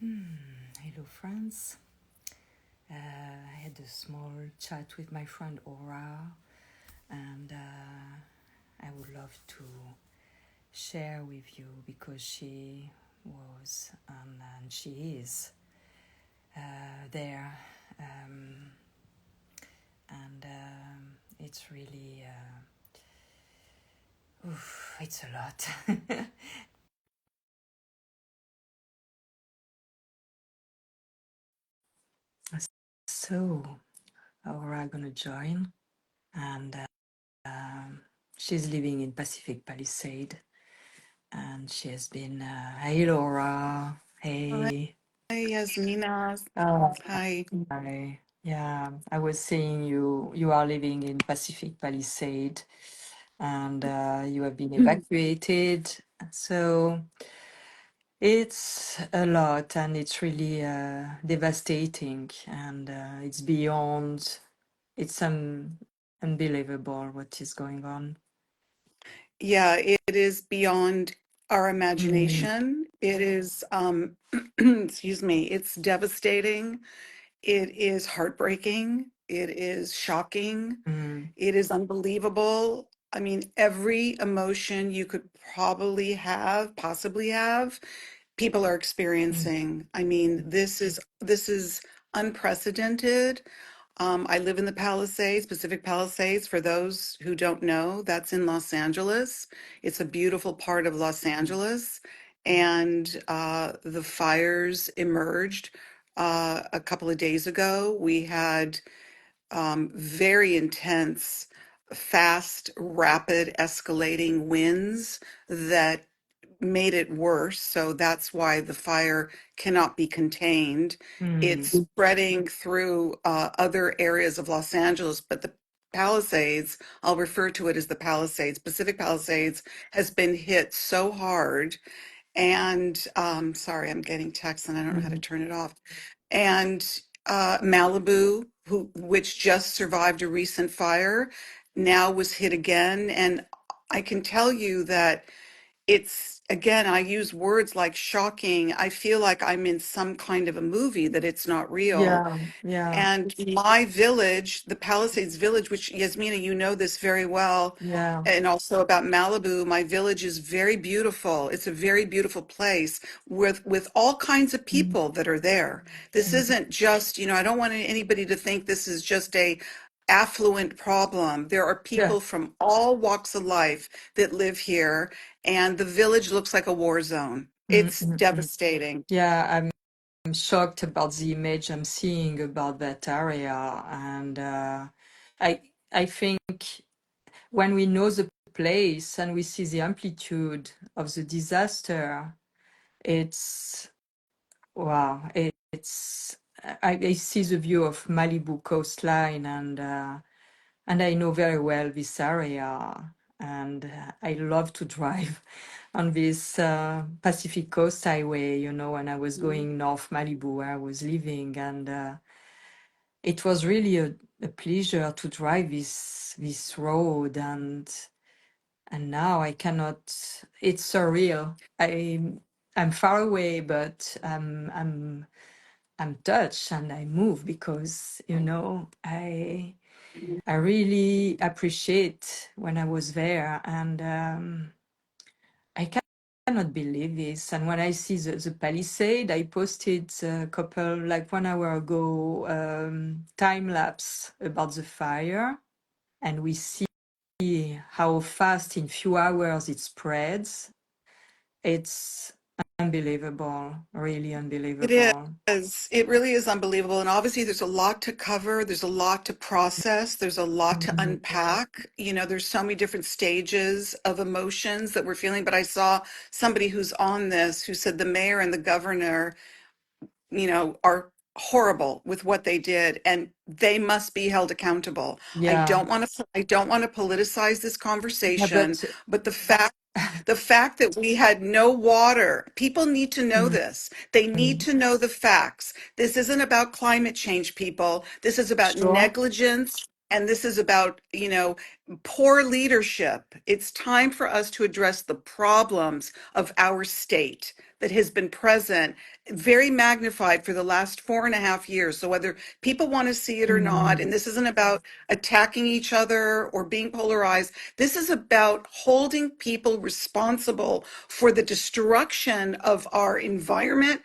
Hello, friends. I had a small chat with my friend Aura, and I would love to share with you because she was and she is there, and it's really it's a lot. So Aura gonna join, and she's living in Pacific Palisade, and she has been. Hey, Laura. Hi, Hey. Yasmina. Oh, Hi. hi. Yeah, I was saying you are living in Pacific Palisade, and you have been evacuated. So it's a lot, and it's really devastating, and it's beyond. It's unbelievable what is going on. Yeah, it is beyond our Mm, imagination. It is, excuse me, it's devastating. It is heartbreaking. It is shocking. mm, It is unbelievable. I mean, every emotion you could possibly have, people are mm. experiencing. I mean, this is unprecedented. I live in the Palisades, Pacific Palisades. For those who don't know, that's in Los Angeles. It's a beautiful part of Los Angeles. And the fires emerged a couple of days ago. We had very intense, fast, rapid, escalating winds that made it worse. So that's why the fire cannot be contained. It's spreading through other areas of Los Angeles, but the Palisades, I'll refer to it as the Palisades, Pacific Palisades, has been hit so hard. And sorry, I'm getting text and I don't know how to Mm. turn it off. And Malibu, which just survived a recent fire, now was hit again. And I can tell you that it's, again, I use words like shocking. I feel like I'm in some kind of a movie, that it's not real. Yeah, yeah, And my village, the Palisades village, which Yasmina, you know this very well, yeah. and also about Malibu, my village is very beautiful. It's a very beautiful place with all kinds of Mm, people that are there. This mm. isn't just, I don't want anybody to think this is just a affluent problem. There are Yeah. people from all walks of life that live here, and the village looks like a war zone. Mm, It's mm, mm. devastating. Yeah, I'm shocked about the image I'm seeing about that area, and I I think when we know the place and we see the amplitude of the disaster, it's wow. It's I see the view of Malibu coastline, and I know very well this area, and I love to drive on this Pacific Coast Highway, when I was going north Malibu where I was living, and it was really a pleasure to drive this road, and now I cannot. It's surreal. I'm far away, but I'm touched and I move because I really appreciate when I was there, and I cannot believe this. And when I see the Palisade, I posted a couple, like 1 hour ago, time lapse about the fire, and we see how fast in few hours it spreads. It's unbelievable, really It unbelievable. is. It really is unbelievable. And obviously, there's a lot to cover. There's a lot to process. There's a lot to Mhm. unpack. There's so many different stages of emotions that we're feeling. But I saw somebody who's on this who said the mayor and the governor, are horrible with what they did, and they must be held accountable. Yeah, I don't want to politicize this yeah, conversation, but but the fact that we had no water, people need to know Mm, this. They need mm, to know the facts. This isn't about climate change, people. This is about sure. negligence. And this is about, poor leadership. It's time for us to address the problems of our state that has been present, very magnified for the last 4.5 years. So whether people want to see it or not, Mm, and this isn't about attacking each other or being polarized, this is about holding people responsible for the destruction of our environment,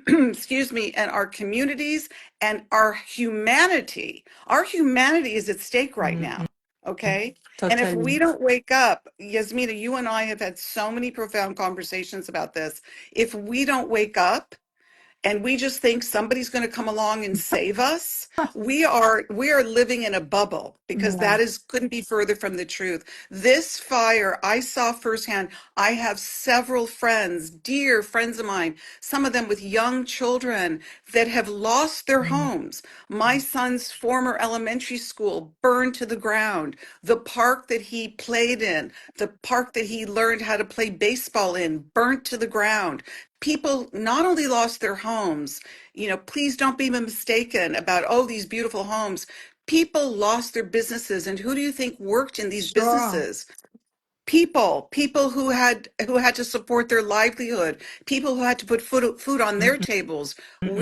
excuse me, and our communities and our humanity. Our humanity is at stake right mm, now. mm, Okay. And if we totally. don't wake up, Yasmina, you and I have had so many profound conversations about this. If we don't wake up, and we just think somebody's going to come along and save us, we are living in a bubble, because Yeah. that is couldn't be further from the truth. This fire I saw firsthand. I have several friends, dear friends of mine, some of them with young children, that have lost their Mm, homes. My son's former elementary school burned to the ground. The park that he played in, the park that he learned how to play baseball in, burnt to the ground. People not only lost their homes, please don't be mistaken about, oh, these beautiful homes. People lost their businesses. And who do you think worked in these sure. businesses? People who had to support their livelihood, people who had to put food on Mm, their tables. mm, mm.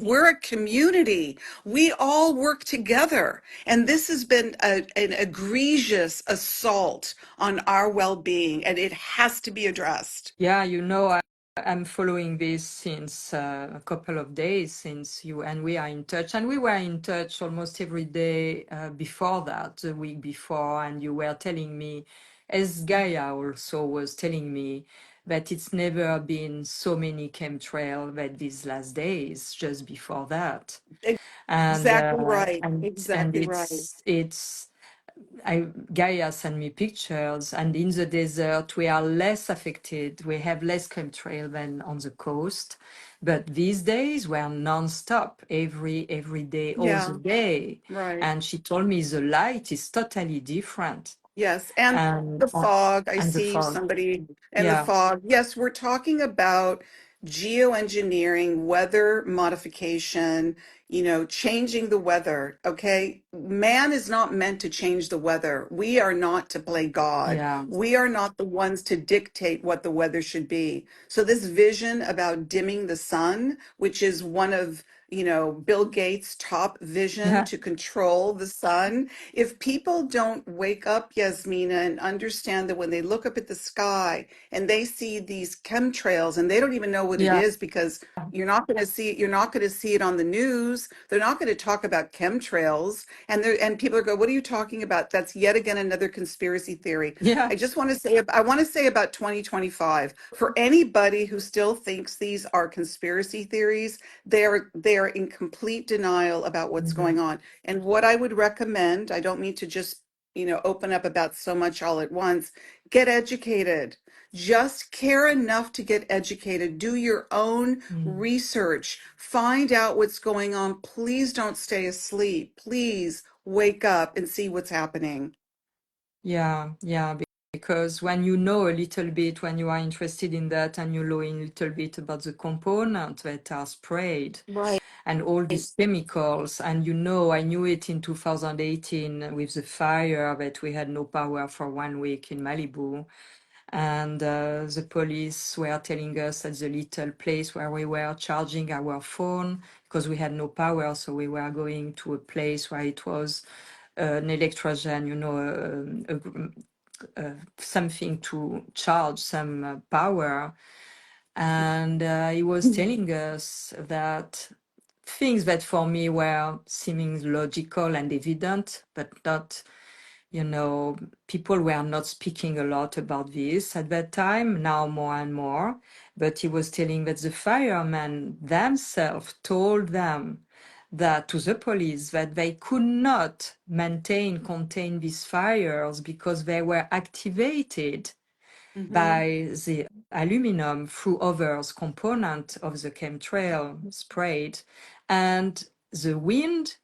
We're a community. We all work together. And this has been an egregious assault on our well-being, and it has to be addressed. Yeah, I'm following this since a couple of days since you and we are in touch, and we were in touch almost every day before that, the week before, and you were telling me, as Gaia also was telling me, that it's never been so many chemtrail that these last days, just before that, and Exactly right. and Exactly right. it's Gaia sent me pictures, and in the desert we are less affected. We have less chemtrail than on the coast, but these days we're non-stop, every day, all the Yeah, day. right. And she told me the light is totally different, Yes, and and the fog. I and the see fog. somebody in the Yeah, fog. Yes, we're talking about geoengineering, weather modification, changing the weather. Okay. Man is not meant to change the weather. We are not to play God. yeah, We are not the ones to dictate what the weather should be. So this vision about dimming the sun, which is one of, Bill Gates' top vision yeah, to control the sun. If people don't wake up, Yasmina, and understand that when they look up at the sky and they see these chemtrails and they don't even know what it yeah, is, because you're not going to see it on the news. They're not going to talk about chemtrails. And people are go, what are you talking about? That's yet again another conspiracy theory. yeah, I want to say about 2025, for anybody who still thinks these are conspiracy theories, they are in complete denial about what's mhm, going on. And what I would recommend, I don't mean to just, open up about so much all at once, get educated. Just care enough to get educated. Do your own mm. research. Find out what's going on. Please don't stay asleep. Please wake up and see what's happening. Yeah, because when you know a little bit, when you are interested in that, and you know a little bit about the components that are sprayed Right. and all these chemicals, and I knew it in 2018 with the fire, that we had no power for 1 week in Malibu, and the police were telling us at the little place where we were charging our phone, because we had no power, so we were going to a place where it was an electrogen, something to charge some power. And he was telling us that things that for me were seeming logical and evident, but not, people were not speaking a lot about this at that time, now more and more. But he was telling that the firemen themselves told them that to the police that they could not contain these fires because they were activated Hmm. by the aluminum through others component of the chemtrail sprayed, and the wind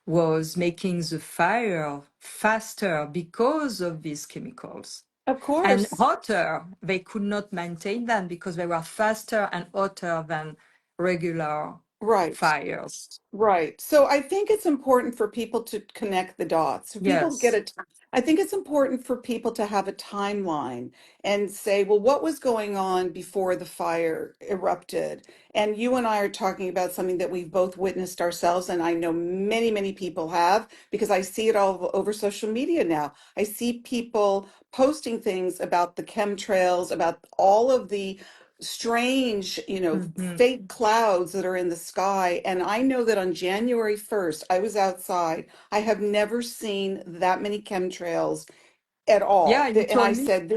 was making the fire faster because of these chemicals, Of and course. hotter. They could not maintain them because they were faster and hotter than regular Right. fires. Right. So I think it's important for people to connect the dots. So people get Yes. it. I think it's important for people to have a timeline and say, well, what was going on before the fire erupted? And you and I are talking about something that we've both witnessed ourselves, and I know many, many people have because I see it all over social media now. I see people posting things about the chemtrails, about all of the strange, Hmm. fake clouds that are in the sky. And I know that on January 1st, I was outside. I have never seen that many chemtrails at Yeah, all. you And I told me, said,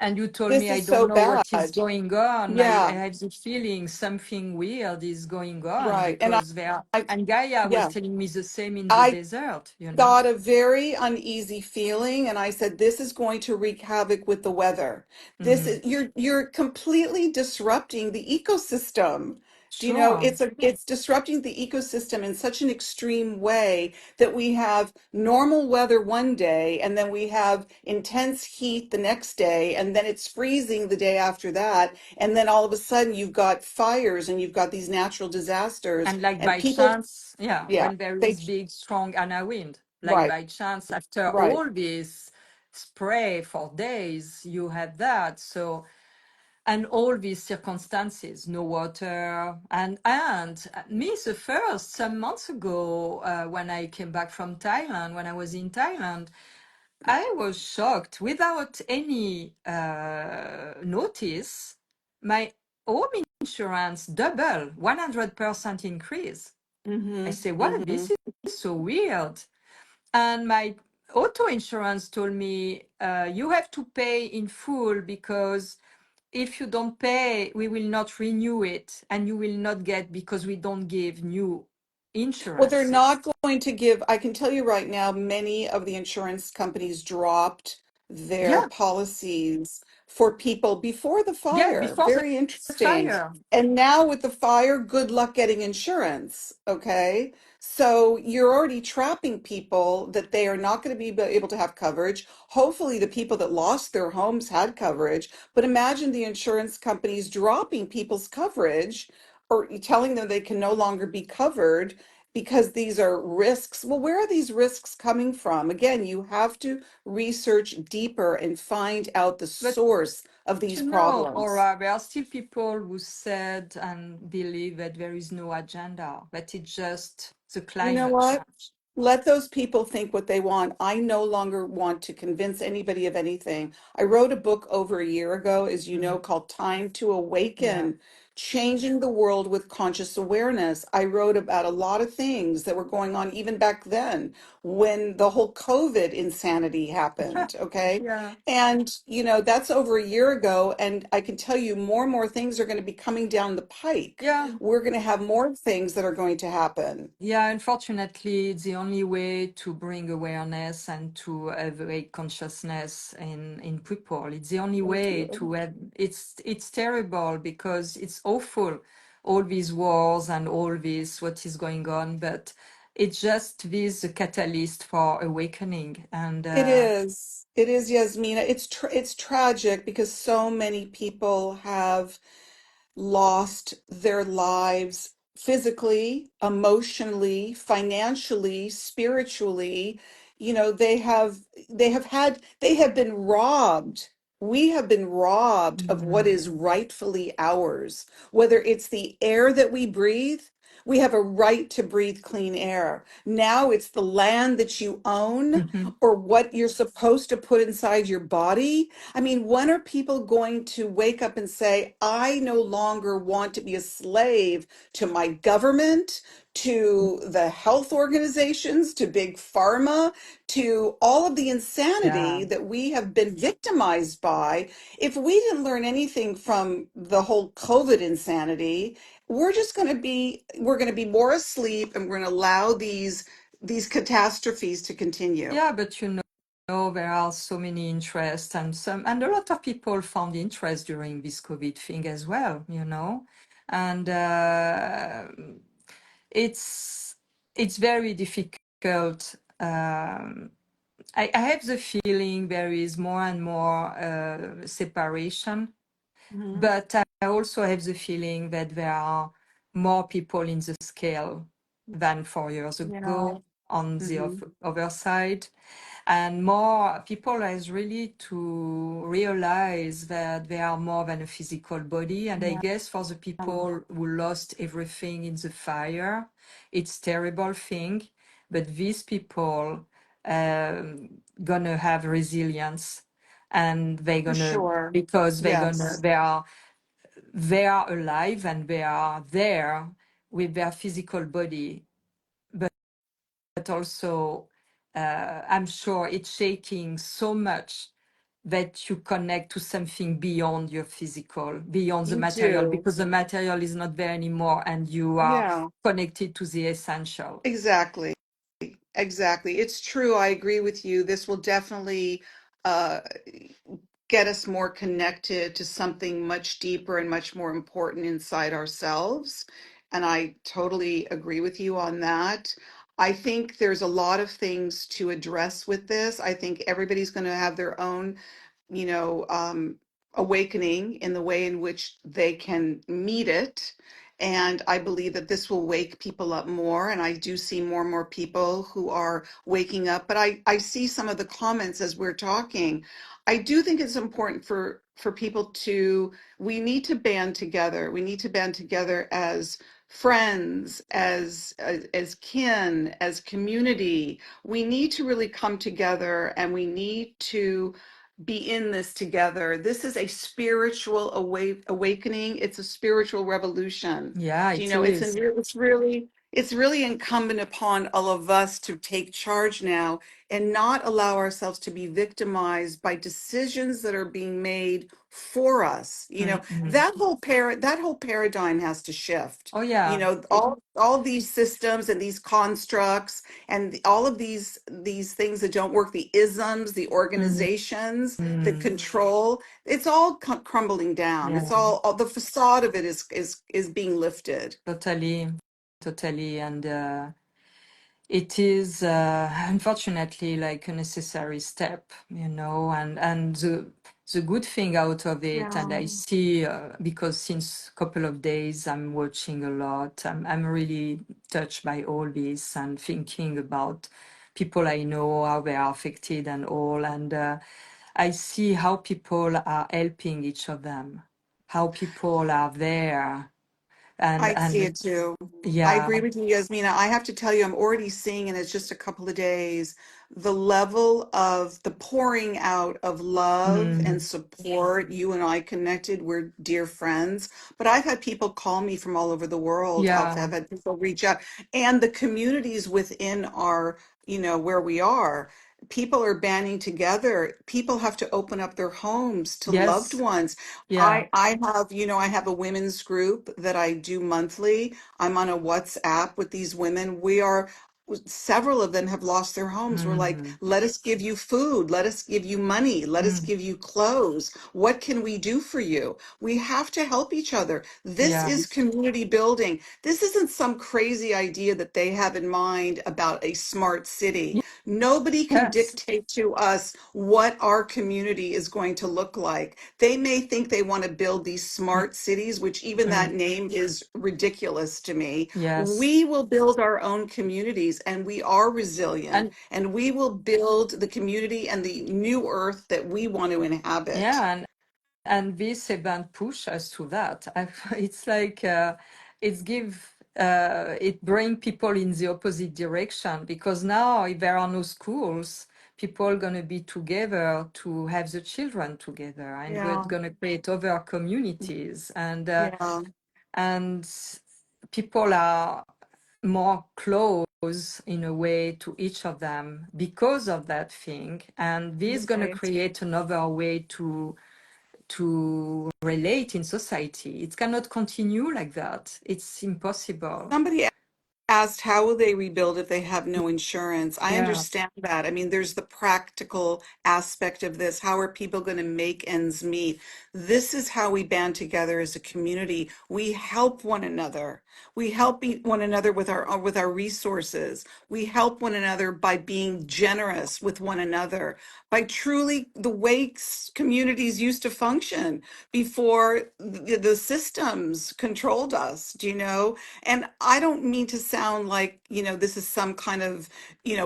and you told this me, I is don't so know what is bad. going on. I Yeah, have the feeling something weird is going on right. And because there, I and Gaia was yeah, telling me the same in the I desert, you know? got a very uneasy feeling, and I said, this is going to wreak havoc with the weather. This Mm, is you're completely disrupting the ecosystem. Do you know, sure. it's disrupting the ecosystem in such an extreme way that we have normal weather one day, and then we have intense heat the next day, and then it's freezing the day after that, and then all of a sudden you've got fires and you've got these natural disasters, And like and by people, chance, yeah, yeah, when there they, is big, strong Anna wind, like right, by chance, after right. all this spray for days, you had that. So, and all these circumstances, no water, and me the first some months ago when I came back from Thailand, when I was in Thailand, I was shocked without any notice. My home insurance double, 100% increase. I Mm-hmm. say, what? Mm-hmm. This is so weird. And my auto insurance told me, you have to pay in full because if you don't pay, we will not renew it and you will not get because we don't give new Well, they're insurances. not going to give, I can tell you right now, many of the insurance companies dropped their Yeah, policies for people before the yeah, fire. before Very the interesting. fire. And now with the fire, good luck getting insurance. Okay. So you're already trapping people that they are not going to be able to have coverage. Hopefully, the people that lost their homes had coverage. But imagine the insurance companies dropping people's coverage or telling them they can no longer be covered because these are risks. Well, where are these risks coming from? Again, you have to research deeper and find out the But source of these you know, problems. Aura, there are still people who said and believe that there is no agenda, that it's just the You know climate what? change. Let those people think what they want. I no longer want to convince anybody of anything. I wrote a book over a year ago, as you know, Mhm. called Time to Yeah. Awaken, Changing the World with Conscious Awareness. I wrote about a lot of things that were going on even back then when the whole COVID insanity happened. Okay. Yeah. And, that's over a year ago. And I can tell you more and more things are going to be coming down the pike. Yeah. We're going to have more things that are going to happen. Yeah, unfortunately, it's the only way to bring awareness and to have a consciousness in people. It's the only Thank way you. to have it's terrible because it's awful, all these wars and all this what is going on, but it's just this catalyst for awakening. And It is. It is, Yasmina. It's tragic because so many people have lost their lives physically, emotionally, financially, spiritually. They have been robbed. We have been robbed of what Mhm. is rightfully ours, whether it's the air that we breathe. We have a right to breathe clean air. Now it's the land that you own or what you're supposed to put inside your body. I mean, when are people going to wake up and say, I no longer want to be a slave to my government, to the health organizations, to big pharma, to all of the Yeah. insanity that we have been victimized by? If we didn't learn anything from the whole COVID insanity, we're going to be more asleep and we're going to allow these catastrophes to continue. Yeah, but there are so many interests and a lot of people found interest during this COVID thing as well, and it's it's very difficult. I have the feeling there is more and more separation, Mhm. but I also have the feeling that there are more people in the scale than 4 years Yeah. ago on the Hmm. other side. And more people is really to realize that they are more than a physical body. And I Yeah. guess for the people who lost everything in the fire, it's terrible thing. But these people gonna have resilience, and they For gonna, sure. because Yes. they are alive and they are there with their physical body, but also I'm sure it's shaking so much that you connect to something beyond your physical, beyond the You material, do. because the material is not there anymore and you are Yeah. connected to the essential. Exactly. Exactly. It's true. I agree with you. This will definitely uh, get us more connected to something much deeper and much more important inside ourselves. And I totally agree with you on that. I think there's a lot of things to address with this. I think everybody's going to have their own, you know, awakening in the way in which they can meet it. And I believe that this will wake people up more. And I do see more and more people who are waking up. But I see some of the comments as we're talking. I do think it's important for people to, we need to band together. We need to band together as friends, as kin, as community. We need to really come together and we need to be in this together. This is a spiritual awakening. It's a spiritual revolution. Yeah, You it know, is. it's really incumbent upon all of us to take charge now and not allow ourselves to be victimized by decisions that are being made for us. You know, Mhm. that whole paradigm has to shift. Oh You yeah. know, all these systems and these constructs and all of these things that don't work, the isms, the Mhm. organizations, the control, it's all crumbling down. Yeah, It's all the facade of it is being lifted. totally, totally. And it is unfortunately like a necessary step, and the good thing out of it, and Yeah. I see because since couple of days I'm watching a lot, I'm really touched by all this and thinking about people I know, how they are affected and all, and I see how people are helping each of them, how people are there, I see and it too. I yeah. agree with you, Yasmina. I have to tell you, I'm already seeing in it's just a couple of days, the level of the pouring out of love and Mm, support. You and I connected, we're dear friends. But I've had people call me from all over the world. yeah. I've had people reach out, and the communities within our, you know, where we are. People are banding together. People have to open up their homes to loved Yes. ones. Yeah. I have, you know, I have a women's group that I do monthly. I'm on a WhatsApp with these women. We are, several of them have lost their homes. We're like, Mm, let us give you food, let us give you money, let us mm, give you clothes. What can we do for you? We have to help each other. This yeah. is community building. This isn't some crazy idea that they have in mind about a smart city. Nobody can Yes. dictate to us what our community is going to look like. They may think they want to build these Mm, smart cities, which even mm, that name is ridiculous to me. yes. We will build our own communities and we are resilient And and we will build the community and the new earth that we want to inhabit. yeah, and this event push us to that. It's like it bring people in the opposite direction, because now if there are no schools, people gonna be together to have the children together, and we're Yeah, gonna create other communities, yeah, and people are more close in a way to each of them because of that thing, and this is going to right. create another way to relate in society. It cannot continue like that. It's impossible. Somebody asked how will they rebuild if they have no insurance. I Yeah. understand that. I mean, there's the practical aspect of this. How are people going to make ends meet? This is how we band together as a community. We help one another. We help one another with our resources. We help one another by being generous with one another, by truly the way communities used to function before the systems controlled us. Do you know? And I don't mean to sound like, this is some kind of,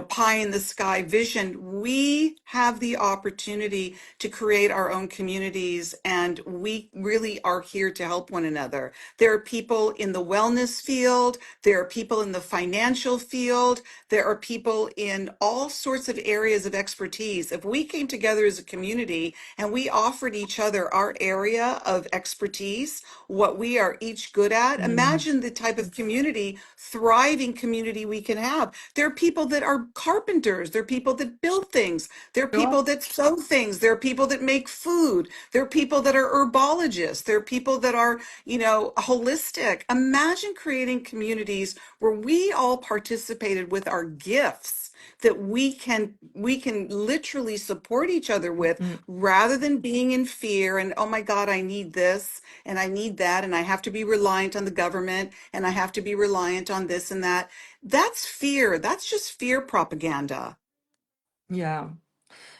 pie in the sky vision. We have the opportunity to create our own communities, and we really are here to help one another. There are people in the wellness field, there are people in the financial field, there are people in all sorts of areas of expertise. If we came together as a community and we offered each other our area of expertise, what we are each good at, Mm. imagine the type of community, thriving community we can have. There are people that are carpenters, there are people that build things, there are Sure. people that sew things, there are people that make food, there are people that are herbologists, there are people that are, holistic. Imagine creating communities where we all participated with our gifts that we can literally support each other with, Mm. rather than being in fear and, oh my God, I need this and I need that, and I have to be reliant on the government, and I have to be reliant on this and that. That's fear. That's just fear propaganda. Yeah.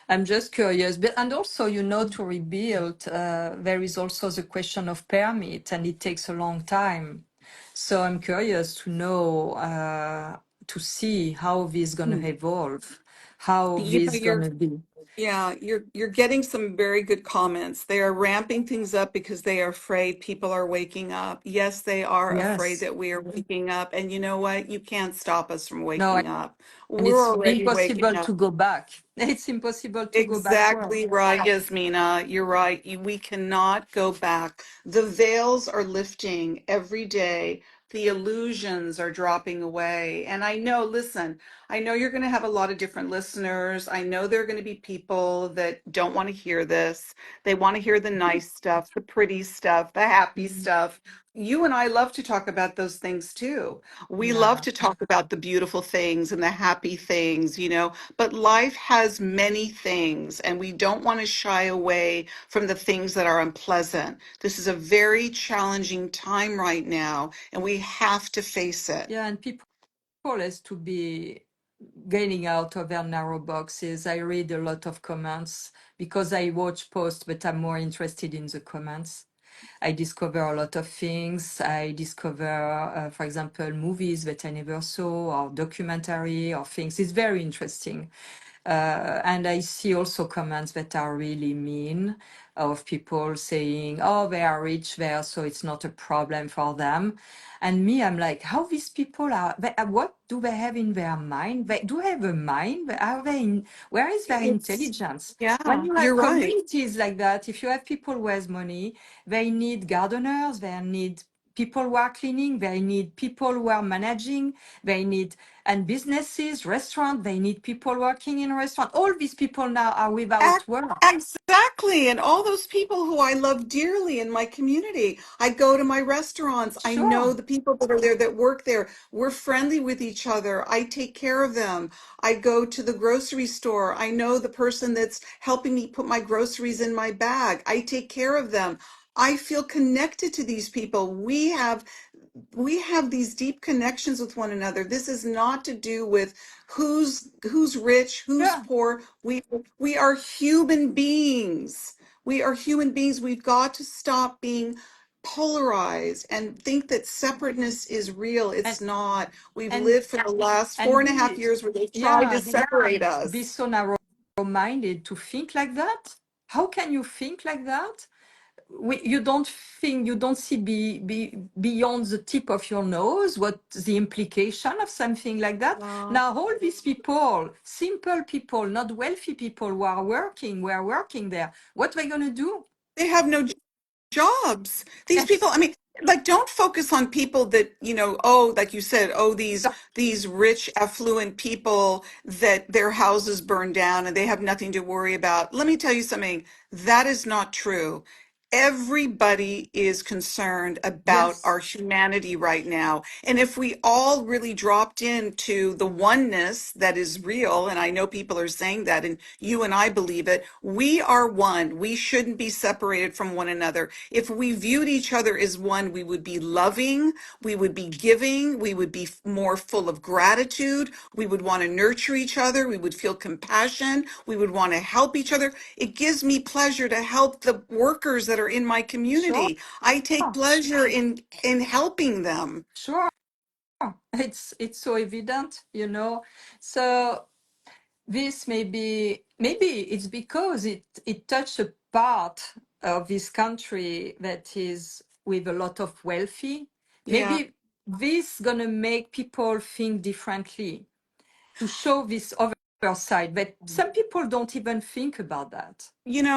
I'm just curious, but and also, to rebuild, there is also the question of permit, and it takes a long time. So I'm curious to know, to see how this gonna Hmm. evolve, how You know, this you're gonna be. yeah, you're getting some very good comments. They are ramping things up because they are afraid people are waking up. Yes, they are afraid Yes. that we are waking up. And you know what? You can't stop us from No, waking up. and We're it's already waking impossible up. to go back. It's impossible to go backward. Exactly right, Yasmina. You're right. We cannot go back. The veils are lifting every day. The illusions are dropping away. And I know, listen, I know you're going to have a lot of different listeners. I know there are going to be people that don't want to hear this. They want to hear the nice stuff, the pretty stuff, the happy Mhm. stuff. You and I love to talk about those things too. We love Yeah. to talk about the beautiful things and the happy things, but life has many things, and we don't want to shy away from the things that are unpleasant. This is a very challenging time right now, and we have to face it. Yeah, and people has to be getting out of their narrow boxes. I read a lot of comments because I watch posts, but I'm more interested in the comments. I discover a lot of things. I discover, for example, movies that I never saw, or documentary, or things. It's very interesting. And I see also comments that are really mean, of people saying, oh, they are rich there, so it's not a problem for them. And me, I'm like, how these people are, what do they have in their mind? They do have a mind? Are they where is their It's, intelligence? When yeah, you have you're right. communities like that, if you have people who has money, they need gardeners, they need people who are cleaning, they need people who are managing, they need, and businesses, restaurant, they need people working in a restaurant. All these people now are Ac- without work. Exactly. And all those people who I love dearly in my community. I go to my restaurants. I know Sure. the people that are there that work there. We're friendly with each other. I take care of them. I go to the grocery store. I know the person that's helping me put my groceries in my bag. I take care of them. I feel connected to these people. We have these deep connections with one another. This is not to do with who's rich, who's Yeah. poor. We are human beings. We are human beings. We've got to stop being polarized and think that separateness is real. And It's not. We've and lived for the last four and and a half be, years where they've tried to yeah, separate be us. so narrow-minded to think like that. How can you think like that? You don't think, you don't see beyond the tip of your nose what the implication of something like that. Uh, Now all these people, simple people, not wealthy people, who are working, there, what are they going to do? they have no jobs. These people, Yes. I mean, like, don't focus on people that, oh, like you said, oh, these rich, affluent people that their houses burn down and they have nothing to worry about. Let me tell you something. That is not true. everybody is concerned about Yes. our humanity right now. And if we all really dropped into the oneness that is real, and I know people are saying that, and you and I believe it, we are one. We shouldn't be separated from one another. If we viewed each other as one, we would be loving, we would be giving, we would be more full of gratitude, we would want to nurture each other, we would feel compassion, we would want to help each other. It gives me pleasure to help the workers that are in my Sure. community. I take pleasure in helping them. Sure. It's so evident, So this maybe it's because it touched a part of this country that is with a lot of wealthy. Yeah. Maybe this gonna make people think differently to show this other side, but some people don't even think about that.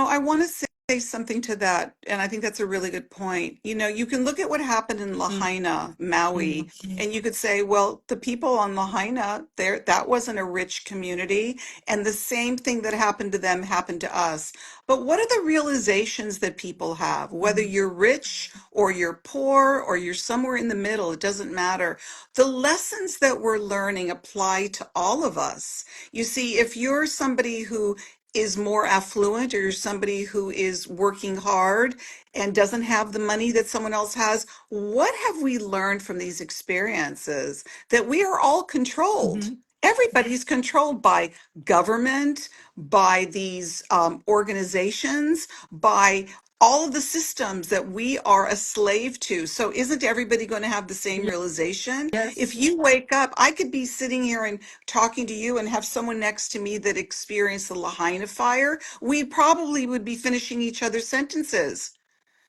I want to say something to that, and I think that's a really good point. You can look at what happened in Mm, Lahaina, Maui, and you could say, well, the people on Lahaina, there, that wasn't a rich community, and the same thing that happened to them happened to us. But what are the realizations that people have? Whether mm, you're rich or you're poor or you're somewhere in the middle, it doesn't matter. The lessons that we're learning apply to all of us. You see, if you're somebody who is more affluent or you're somebody who is working hard and doesn't have the money that someone else has, what have we learned from these experiences? That we are all controlled. mhm. Everybody's controlled by government, by these organizations, by all of the systems that we are a slave to. So isn't everybody going to have the same realization? If Yes. you wake up, I could be sitting here and talking to you and have someone next to me that experienced the Lahaina fire. We probably would be finishing each other's sentences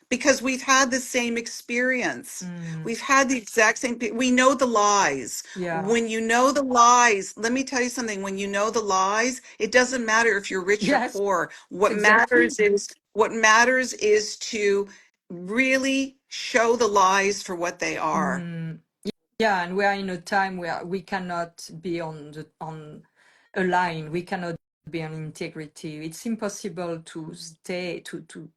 because we've had the same experience. Mm, We've had the exact same, we know the lies. yeah. When you know the lies, let me tell you something, when you know the lies, it doesn't matter if you're rich or Yes. poor. What matters is to really show the lies for what they are. Mm, yeah, and we are in a time where we cannot be on a line. We cannot be on integrity. It's impossible to stay to.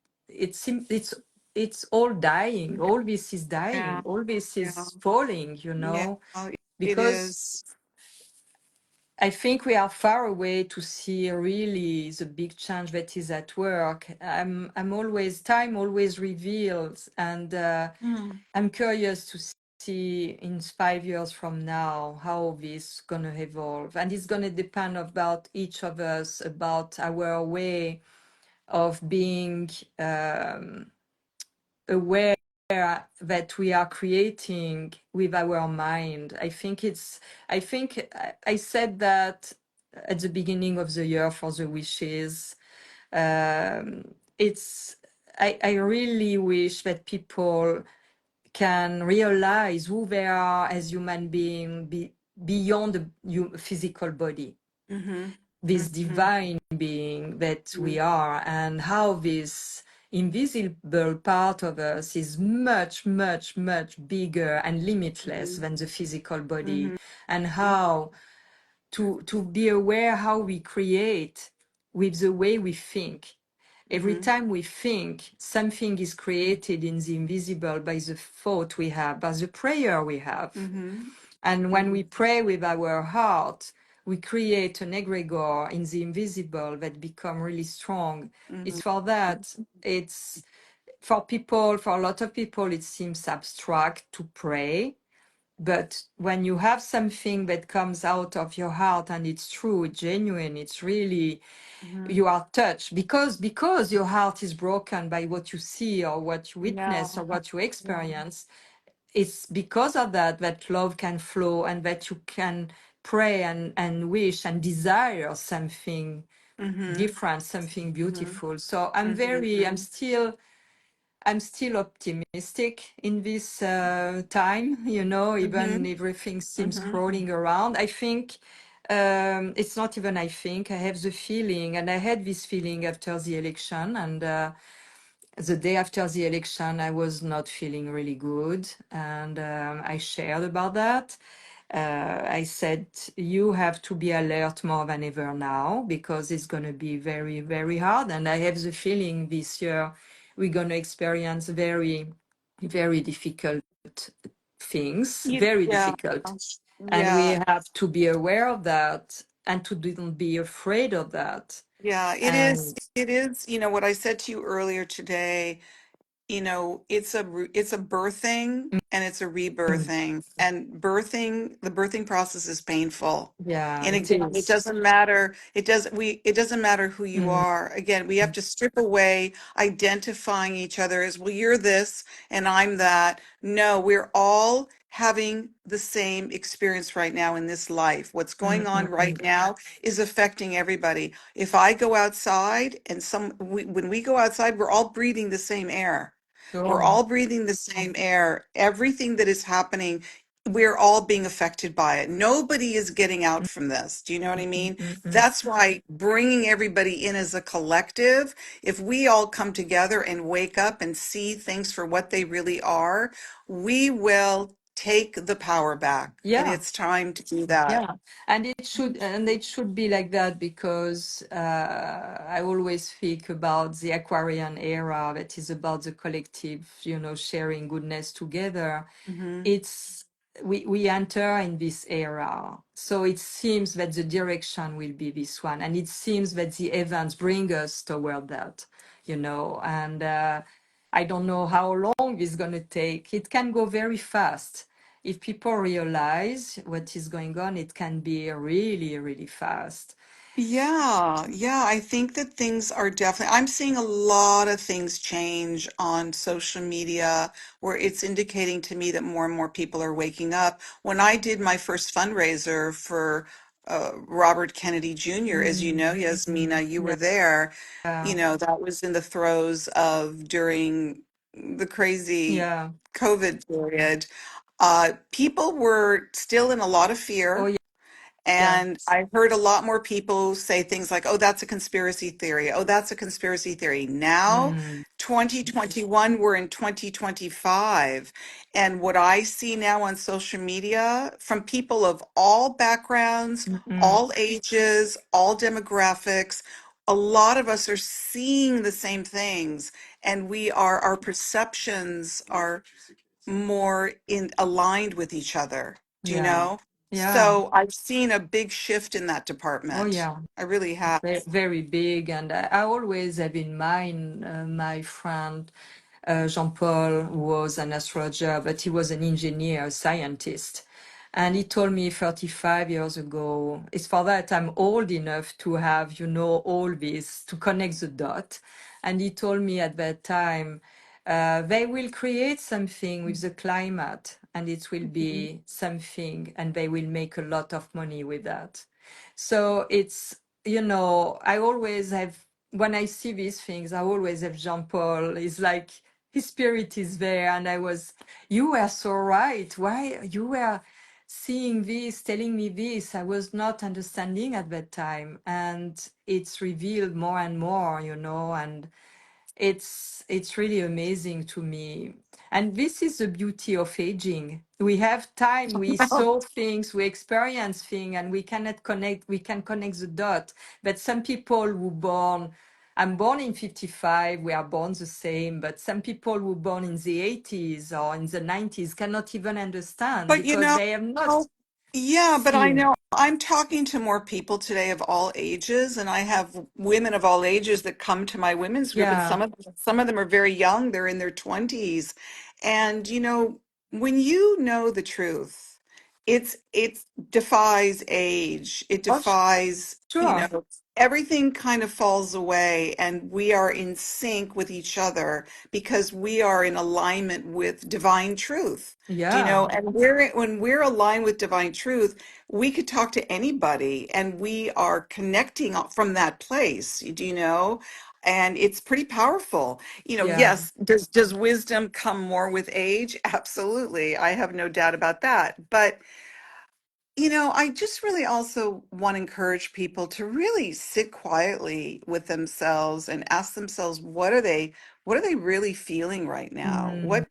It's all dying. All this is Yeah, dying. All this yeah, is falling. yeah, it Because is. I think we are far away to see really the big change that is at work. I'm always time always reveals, and Mm, I'm curious to see in 5 years from now how this gonna evolve, and it's gonna depend about each of us, about our way of being um, aware that we are creating with our mind. I think I said that at the beginning of the year for the wishes. It's I really wish that people can realize who they are as human being beyond the physical body, mm-hmm, this mm-hmm, divine being that we mm-hmm, are, and how this invisible part of us is much, much, much bigger and limitless than the physical body, mm-hmm, and how to be aware how we create with the way we think. Every mm-hmm, time we think, something is created in the invisible by the thought we have, by the prayer we have. mm-hmm, And when mm-hmm, we pray with our heart, we create an egregore in the invisible that become really strong. mm-hmm, It's for that. It's for people, for a lot of people, it seems abstract to pray. But when you have something that comes out of your heart and it's true, genuine, it's really, mm-hmm. you are touched because your heart is broken by what you see or what you Yeah, witness or what you yeah. experience. It's because of that that love can flow and that you can pray and wish and desire something Mm-hmm, different, something mm-hmm, beautiful. So mm-hmm, I'm still optimistic in this time, even mm-hmm, everything seems mm-hmm, crawling around. I think it's not even I think, I have the feeling, and I had this feeling after the election. And the day after the election, I was not feeling really good. And I shared about that. I said, you have to be alert more than ever now because it's going to be very, very hard. And I have the feeling this year we're going to experience very, very difficult things, very Yeah. difficult. And we Yeah. have to be aware of that and to don't be afraid of that. Yeah. It is. And It is. You know, what I said to you earlier today, you know, it's a birthing and it's a mm, rebirthing, and the birthing process is painful. yeah, And it again, it is. doesn't matter, it doesn't matter who you Mm, are. Again, we have to strip away identifying each other as, well, you're this and I'm that. No, we're all having the same experience right now in this life. What's mm, going on mm, right mm. now is affecting everybody. If I go outside and when we go outside, we're all breathing the same air. We're Sure. all breathing the same air. Everything that is happening, we're all being affected by it. Nobody is getting out Mm, from this. Do you know what I mm, mean? mm, mm. That's why bringing everybody in as a collective, if we all come together and wake up and see things for what they really are, we will take the power back. And Yeah. it's time to do that. Yeah, and it should be like that because I always speak about the Aquarian era that is about the collective, sharing goodness together. Hmm. It's we enter in this era, so it seems that the direction will be this one, and it seems that the events bring us toward that, and I don't know how long it's going to take. It can go very fast if people realize what is going on. It can be really, really fast. Yeah, yeah, I think that things are definitely, I'm seeing a lot of things change on social media where it's indicating to me that more and more people are waking up. When I did my first fundraiser for Robert Kennedy Jr., as you know, Mm, Yasmina, you yeah, were there, you know, that was in the throes of during the crazy yeah. COVID period. People were still in a lot of Oh, fear. yeah, yeah. And I heard a lot more people say things like, oh, that's a conspiracy theory. Oh, that's a conspiracy theory. Now, Mm, 2021, we're in 2025. And what I see now on social media from people of all backgrounds, mm, mm. all ages, all demographics, a lot of us are seeing the same things. And our perceptions are more in aligned with each other. Do you Yeah, know? yeah. So I've seen a big shift in that Oh, department. yeah. I really have. Very big. And I always have in mind my friend Jean-Paul, who was an astrologer, but he was an engineer, a scientist. And he told me 35 years ago, it's for that I'm old enough to have, all this, to connect the dot. And he told me at that time, they will create something with the climate, and it will be something, and they will make a lot of money with that. So it's, I always have, when I see these things, I always have Jean Paul. It's like his spirit is there. And you were so right. Why you were seeing this, telling me this? I was not understanding at that time. And it's revealed more and more, and it's really amazing to me. And this is the beauty of aging. We have time, we saw things, we experience things, and we can connect the dot. But some people who born, I'm born in 55, we are born the same, but some people who born in the 80s or in the 90s cannot even understand But because they have not yeah, but I seen. know I'm talking to more people today of all ages, and I have women of all ages that come to my women's group, and Yeah, some of them are very young, they're in their 20s. And you know, when you know the truth, it defies age. It oh, defies, you sure. know, everything kind of falls away, and we are in sync with each other because we are in alignment with divine truth. Do you Yeah, know? And when we're aligned with divine truth, we could talk to anybody and we are connecting from that place. Do you know? And it's pretty powerful. You know, yeah. yes, does wisdom come more with age? Absolutely. I have no doubt about that. But you know, I just really also want to encourage people to really sit quietly with themselves and ask themselves, what are they really feeling right now? Mm.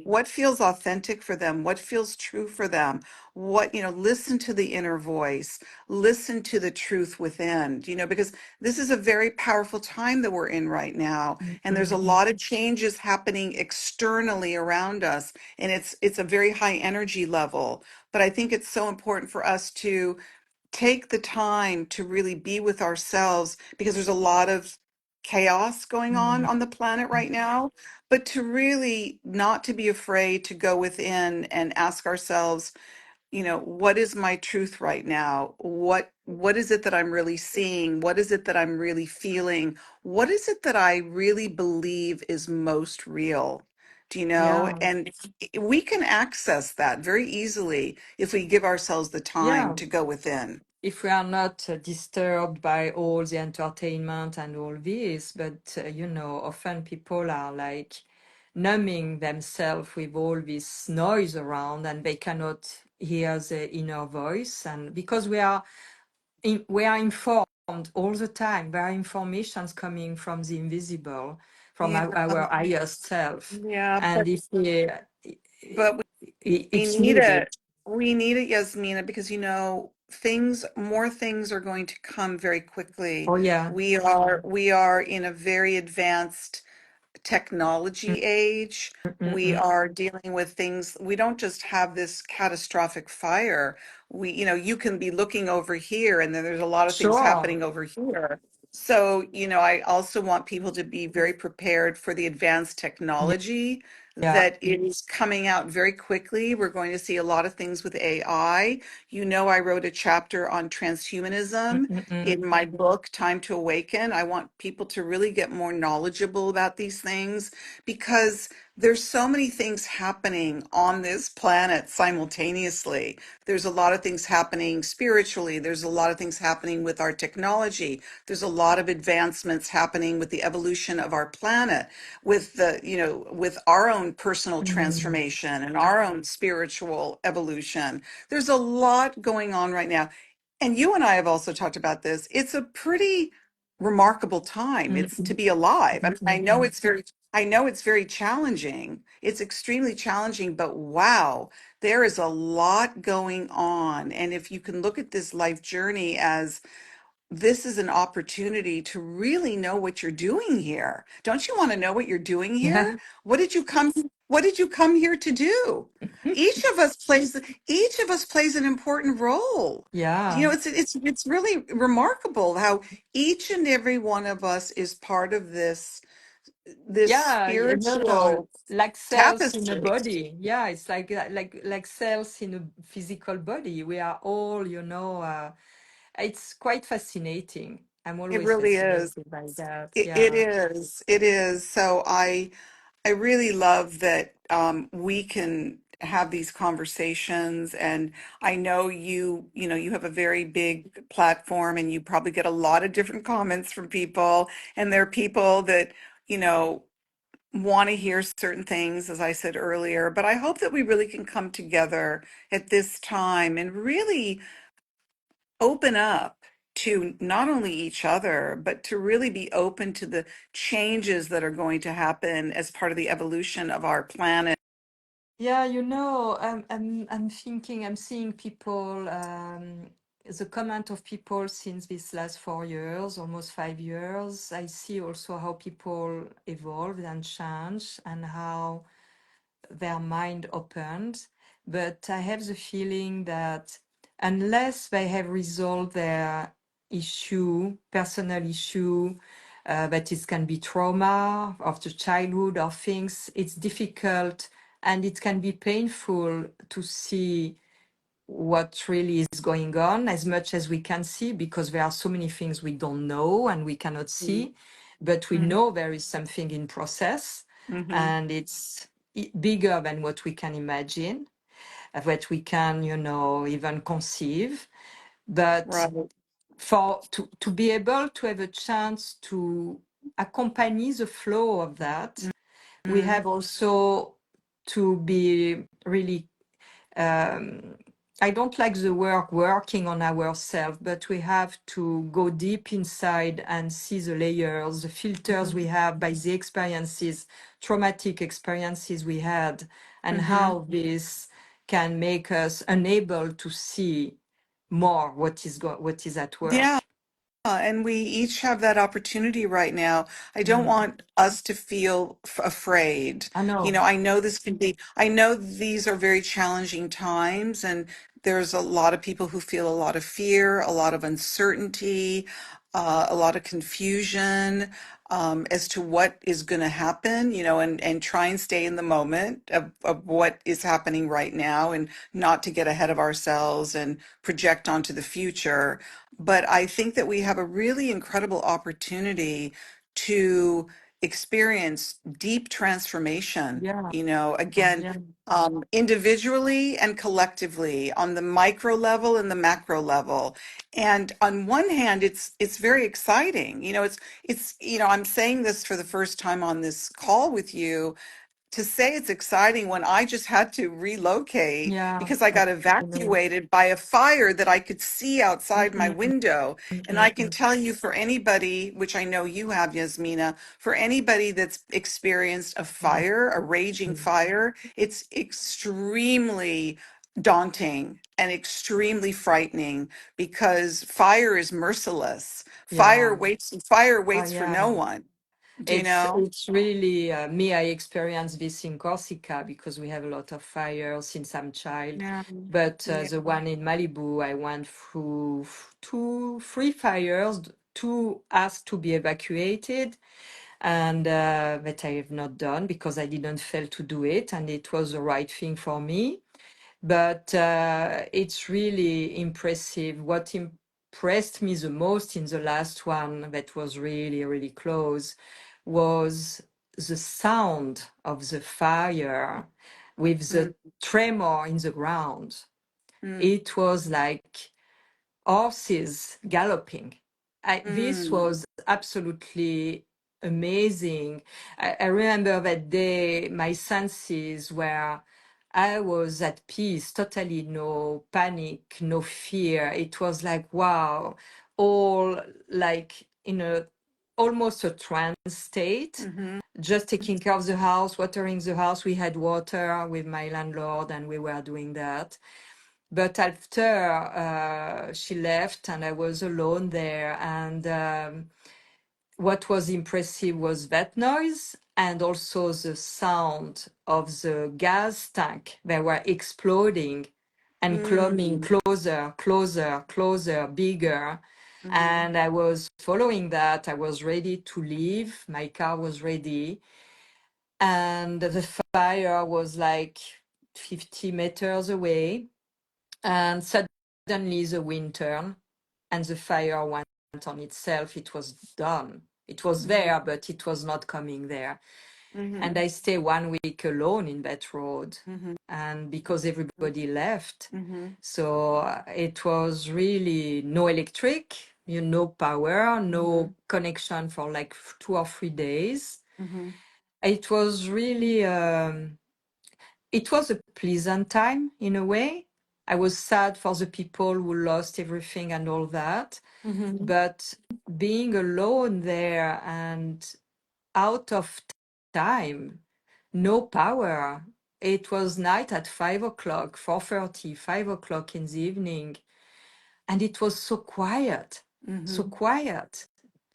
What feels authentic for them? What feels true for them? Listen to the inner voice, listen to the truth within, because this is a very powerful time that we're in right now. Mm, And there's a mm, mm. lot of changes happening externally around us. And it's a very high energy level. But I think it's so important for us to take the time to really be with ourselves, because there's a lot of chaos going Mm. on the planet right now, but to really not to be afraid to go within and ask ourselves, what is my truth right now? What is it that I'm really seeing? What is it that I'm really feeling? What is it that I really believe is most real? Do you know? Yeah, And we can access that very easily if we give ourselves the time yeah. to go within. If we are not disturbed by all the entertainment and all this, but often people are like numbing themselves with all this noise around, and they cannot hear the inner voice. And because we are informed all the time, there are informations coming from the invisible, from Yeah, our higher self, yeah, and if we, but we it's need needed. it. We need it, Yasmina, because more things are going to come very quickly. Oh yeah. We are in a very advanced Mm, technology age. mm, We mm. are dealing with things. We don't just have this catastrophic fire. You can be looking over here, and then there's a lot of things Sure. happening over here. So, I also want people to be very prepared for the advanced Yeah. technology Yeah. that is coming out very quickly. We're going to see a lot of things with AI. I wrote a chapter on Mm, transhumanism mm, mm. in my book, Time to Awaken. I want people to really get more knowledgeable about these things, because there's so many things happening on this planet simultaneously. There's a lot of things happening spiritually. There's a lot of things happening with our technology. There's a lot of advancements happening with the evolution of our planet, with our own personal Mm. transformation and our own spiritual evolution. There's a lot going on right now. And you and I have also talked about this. It's a pretty remarkable time. Mm, It's to mm, be alive. I mm, mean, mm, mm. I know it's very challenging. It's extremely challenging, but wow, there is a lot going on. And if you can look at this life journey as this is an opportunity to really know what you're doing here. Don't you want to know what you're doing here? Yeah. What did you come here to do? Each of us plays an important role. Yeah. It's really remarkable how each and every one of us is part of this Yeah, spiritual like cells in a tapestry. body. Yeah, it's like cells in a physical body. We are all, it's quite fascinating. I'm It always really is. fascinated by that. It Yeah. is. It is. So I really love that we can have these conversations, and I know you have a very big platform, and you probably get a lot of different comments from people, and there are people that you know want to hear certain things, as I said earlier. But I hope that we really can come together at this time and really open up to not only each other, but to really be open to the changes that are going to happen as part of the evolution of our planet. Yeah, I'm thinking, I'm seeing people, the comment of people since these last 4 years, almost 5 years. I see also how people evolved and changed and how their mind opened. But I have the feeling that unless they have resolved their personal issue, that it can be trauma of the childhood or things, it's difficult and it can be painful to see what really is going on as much as we can see, because there are so many things we don't know and we cannot see, but we Mm-hmm. know there is something in process, Mm-hmm. and it's bigger than what we can imagine, what we can even conceive. But Right. to be able to have a chance to accompany the flow of that, we Mm-hmm. have also to be really I don't like the word working on ourselves, but we have to go deep inside and see the layers, the filters we have by the experiences, traumatic experiences we had, and Mm-hmm. how this can make us unable to see more what is at Yeah. work. And we each have that opportunity right now. I don't Mm. want us to feel afraid. I You know. know, I know these are very challenging times, and there's a lot of people who feel a lot of fear, a lot of uncertainty, a lot of confusion as to what is going to happen, you know, and try and stay in the moment of what is happening right now and not to get ahead of ourselves and project onto the future. But I think that we have a really incredible opportunity to experience deep transformation, Yeah. you know, again, Yeah. individually and collectively on the micro level and the macro level. And on one hand, it's very exciting. You know, you know, I'm saying this for the first time on this call with you to say it's exciting when I just had to relocate Yeah. because I got I know. evacuated by a fire that I could see outside my Mm, window. mm, And mm, I can mm. tell you for anybody, which I know you have, Yasmina, for anybody that's experienced a Mm, fire, a raging mm. fire, it's extremely daunting and extremely frightening because fire is merciless. Yeah. Fire Oh, waits for no yeah. one. Do you know? It's really me. I experienced this in Corsica because we have a lot of fires since I'm child. Yeah. But Yeah. the one in Malibu, I went through two, three fires. Two asked to be evacuated, and that I have not done because I didn't fail to do it, and it was the right thing for me. But it's really impressive. What impressed me the most in the last one that was really, really close was the sound of the fire with Mm, the tremor in the ground. mm, It was like horses galloping. This mm, was absolutely amazing. I remember that day, my senses were, I was at peace, totally no panic, no fear. It was like, wow, all like in a almost a trance state, mhm, just taking care of the house, watering the house. We had water with my landlord, and we were doing that. But after she left and I was alone there, and what was impressive was that noise and also the sound of the gas tank. They were exploding and coming mm, closer, closer, closer, bigger. mhm, And I was following that. I was ready to leave. My car was ready. And the fire was like 50 meters away. And suddenly the wind turned and the fire went on itself. It was done. It was mhm, there, but it was not coming there. And mhm, I stayed 1 week alone in that road. mhm, And because everybody left, mhm, so it was really no electric, no power, mhm, no connection for like 2 or 3 days. mhm, It was really it was a pleasant time in a way. I was sad for the people who lost everything and all that. mhm, But being alone there and out of time, no power. It was night at 5 o'clock, 4:30, 5 o'clock in the evening. And it was so quiet, so mhm. quiet,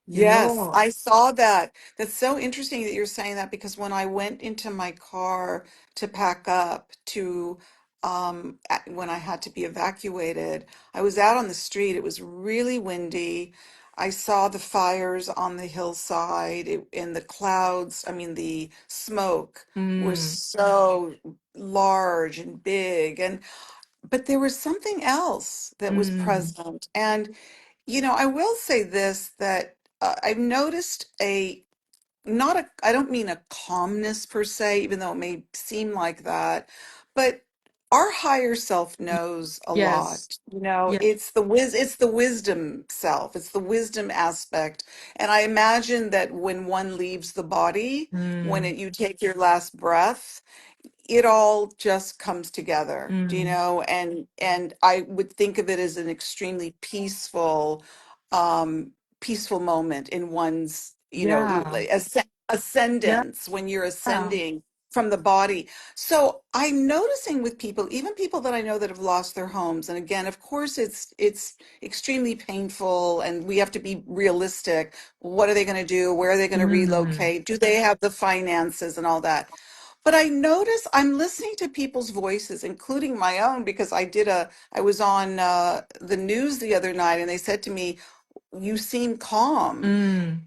you Yes, know. I saw that. That's so interesting that you're saying that because when I went into my car to pack up when I had to be evacuated, I was out on the street. It was really windy. I saw the fires on the hillside and the clouds. I mean, the smoke was Mm, so large and big. But there was something else that was mm, present. And you know, I will say this that I've noticed not a, I don't mean a calmness per se, even though it may seem like that, but our higher self knows a lot. yes. You know, Yeah. it's the wisdom self, it's the wisdom aspect. And I imagine that when one leaves the body, when Mm, you take your last breath, it all just comes together, Mm. and I would think of it as an extremely um, peaceful moment in one's, Yeah. Yeah. ascendance, when you're ascending from the body. So I'm noticing with people, even people that I know that have lost their homes, and again, of course, it's extremely painful, and we have to be realistic. What are they going to do? Where are they going to Mm. relocate? Do they have the finances and all that? But I notice I'm listening to people's voices, including my own, because I was on the news the other night, and they said to me, "You seem calm." Mm.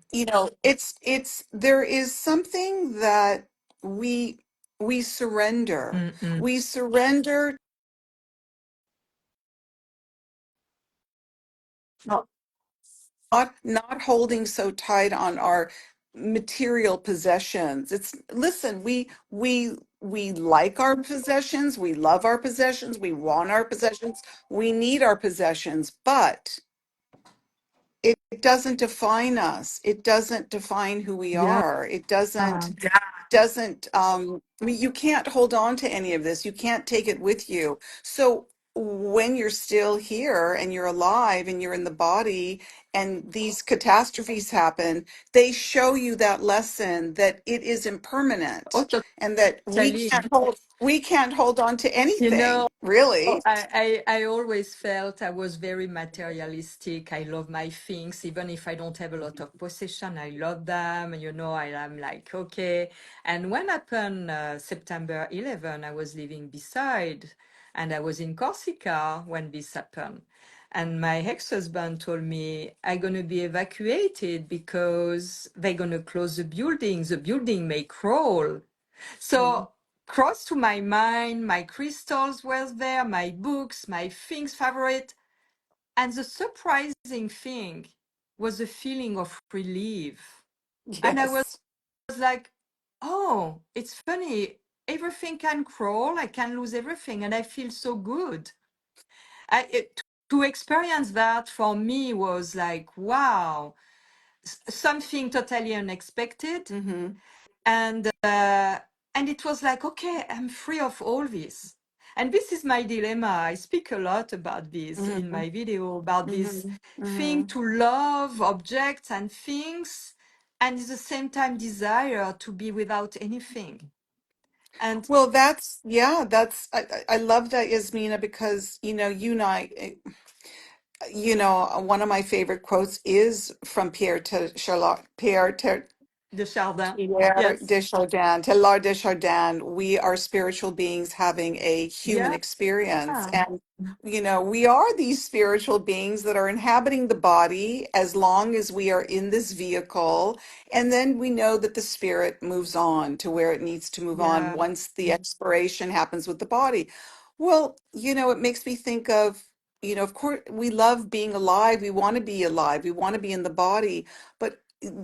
There is something that we we surrender. Mm. Mm. We surrender, not holding so tight on our material possessions. It's Listen, we like our possessions, we love our possessions, we want our possessions, we need our possessions, but it doesn't define us. It doesn't define who we Yeah. are. It doesn't I mean, you can't hold on to any of this. You can't take it with you. So when you're still here and you're alive and you're in the body and these catastrophes happen, they show you that lesson that it is Oh, impermanent, and that totally. we can't hold on to You know, anything, really. I always felt I was very materialistic. I love my things, even if I don't have a lot of possession. I love them. You know, I am like, okay. And when happened September 11, I was living beside, and I was in Corsica when this happened. And my ex-husband told me, I'm going to be evacuated because they're going to close the building. The building may crawl. Mhm. So crossed to my mind, my crystals were there, my books, my things favorite. And the surprising thing was a feeling of relief. And I was Yes. like, oh, it's funny. Everything can crawl. I can lose everything. And I feel so good. To experience that for me was like, wow, something totally unexpected. Hmm. And it was like, okay, I'm free of all this. And this is my dilemma. I speak a lot about this in Hmm. my video, about this Hmm. thing Hmm. to love objects and things, and at the same time desire to be without anything. And Well, I love that, Yasmina, because you and I, one of my favorite quotes is from the Chardin, Pierre yes, Teilhard de Chardin. We are spiritual beings having a human yeah, experience. And, we are these spiritual beings that are inhabiting the body as long as we are in this vehicle. And then we know that the spirit moves on to where it needs to move on yeah, once the expiration happens with the body. Well, it makes me think of, of course, we love being alive. We want to be alive. We want to be in the body. But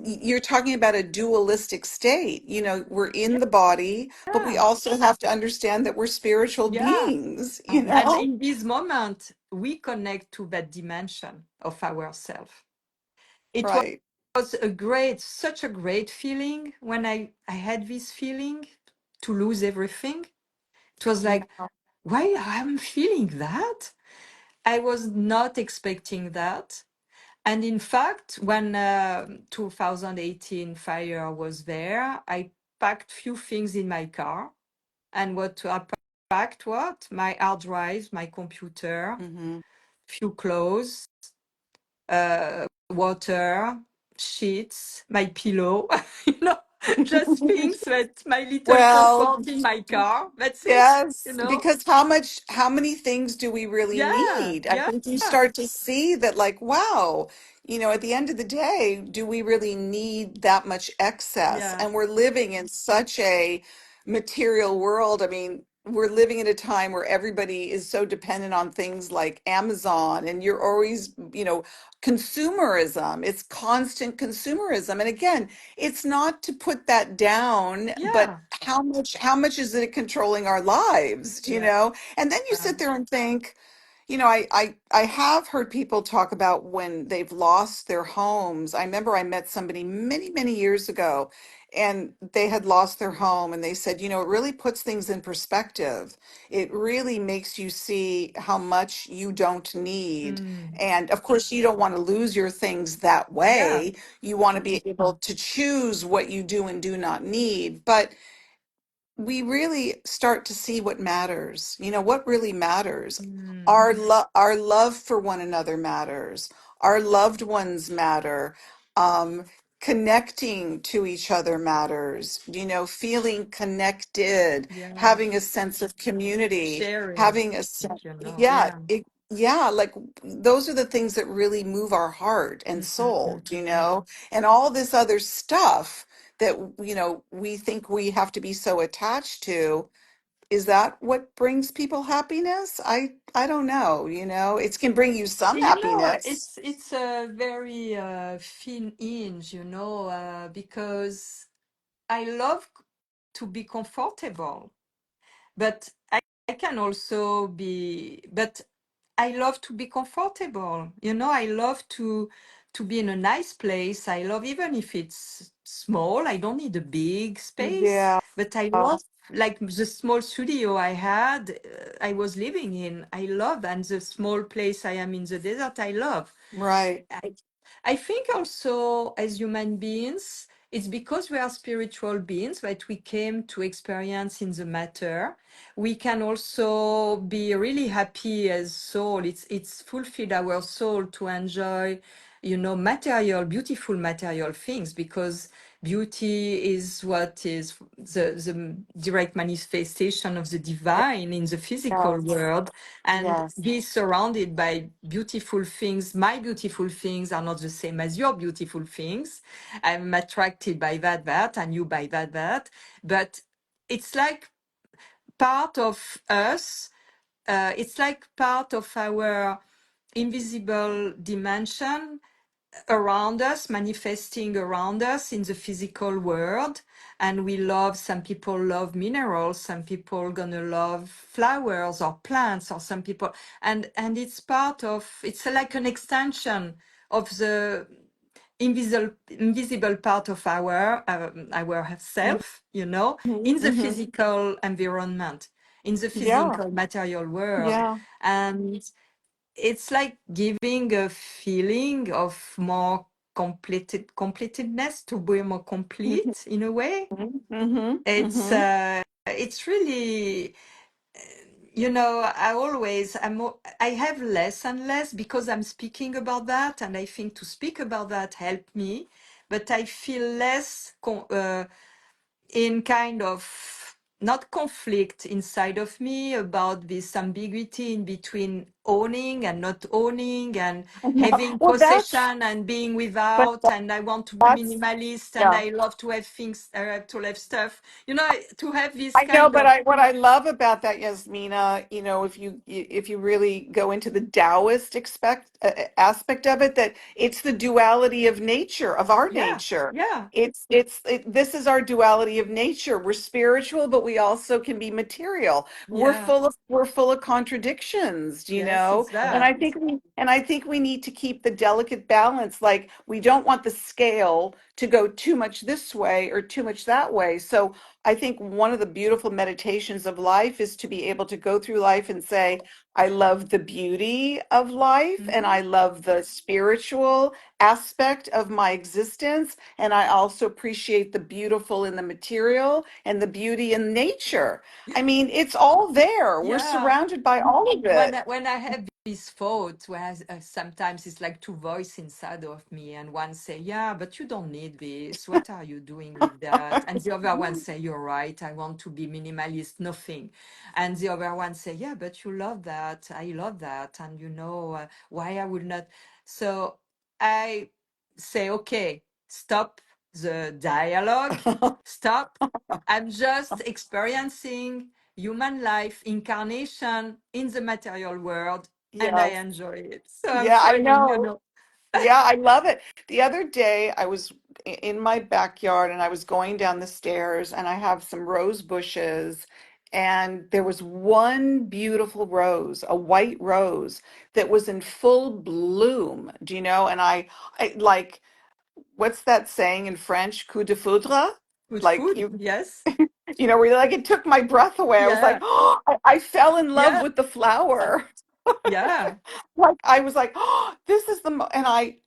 you're talking about a dualistic state. We're in the body, but we yeah, also have to understand that we're spiritual yeah. beings, And in this moment, we connect to that dimension of ourselves. It Right. was such a great feeling when I had this feeling to lose everything. It was Yeah. like, why I'm feeling that? I was not expecting that. And in fact, when 2018 fire was there, I packed few things in my car. And what I packed, what? My hard drive, my computer, Hmm. few clothes, water, sheets, my pillow, you know, just things that my little Well, comfort in my car. That's it, you yes, know? because how many things do we really Yeah, need? I yeah, think you start to see that, like, wow, at the end of the day, do we really need that much excess? yeah, And we're living in such a material world. I mean, we're living at a time where everybody is so dependent on things like Amazon, and you're always, consumerism. It's constant consumerism. And again, it's not to put that down, but yeah, how much is it controlling our lives, yeah, And then you sit there and think, I have heard people talk about when they've lost their homes. I remember I met somebody many, many years ago, and they had lost their home, and they said, you know, it really puts things in perspective. It really makes you see how much you don't need. Mm. And of course, you don't want to lose your things that Yeah. way. You want to be able to choose what you do and do not need. But we really start to see what matters. You know, what really matters. Mm. Our love for one another matters. Our loved ones matter. Um, Connecting to each other matters. You know, feeling connected, Yeah. having a sense of community, Sharing, having a sense, you know. yeah, Yeah. yeah, like those are the things that really move our heart and Mm, mm, soul, mm, you mm. know, and all this other stuff that you know we think we have to be so attached to. Is that what brings people happiness? I don't know, you know, it can bring you some You know, happiness. it's a very thin hinge, you know, because I love to be comfortable, but I can also be, but I love to be comfortable. You know, I love to be in a nice place. I love even if it's small. I don't need a big space, Yeah, but I love like the small studio I had, I was living in. I love, and the small place I am in the desert, I love. right. I, I think also as human beings, it's because we are spiritual beings that we came to experience in the matter. We can also be really happy as soul. It's fulfilled our soul to enjoy, you know, material, beautiful material things, because beauty is what is the direct manifestation of the divine in the physical Yes, world, and yes. be surrounded by beautiful things. My beautiful things are not the same as your beautiful things. I'm attracted by that, and you by that. But it's like part of us. It's like part of our invisible dimension around us, manifesting around us in the physical world. And we love, some people love minerals, some people gonna love flowers or plants, or some people, and it's part of, it's like an extension of the invisible part of our self, you know, Hmm, in the hmm. physical environment, in the Yeah, physical material world. yeah. And it's like giving a feeling of more completedness, to be more Hmm, complete in a way. hmm, It's hmm. uh, it's really, you know, I have less and less because I'm speaking about that, and I think to speak about that helped me, but I feel less in kind of not conflict inside of me about this ambiguity in between owning and not owning, and having Well, possession and being but without, and I want to be that's, minimalist, and yeah. I love to have things, to have stuff, you know, to have this I know, kind but of, I what I love about that, Yasmina, you know, if you really go into the Taoist aspect of it, that it's the duality of nature, of our yeah, nature. yeah, This is our duality of nature. We're spiritual, but we also can be material. yeah, We're full of contradictions, you yes, know. it's that. And I think we need to keep the delicate balance. Like we don't want the scale to go too much this way or too much that way. So I think one of the beautiful meditations of life is to be able to go through life and say, I love the beauty of life and Mhm. I love the spiritual aspect of my existence. And I also appreciate the beautiful in the material and the beauty in nature. I mean, it's all there. We're Yeah. surrounded by all of it. When I have these thoughts, where sometimes it's like two voices inside of me, and one say, "Yeah, but you don't need this. What are you doing with that?" And the other one say, "You're right. I want to be minimalist, nothing." And the other one say, "Yeah, but you love that. I love that, and you know why I would not." So I say, "Okay, stop the dialogue. Stop. I'm just experiencing." Human life incarnation in the material world, and I Yes. enjoy it, so I'm Yeah, I trying, you know. know. Yeah, I love it. The other day, I was in my backyard and I was going down the stairs, and I have some rose bushes. And there was one beautiful rose, a white rose that was in full bloom. Do you know? And I like, what's that saying in French? Coup de foudre? With Like food, yes. where like it took my breath away. I was like, Yeah, oh, I fell in love yeah, with the flower. yeah. Like I was like, oh, this is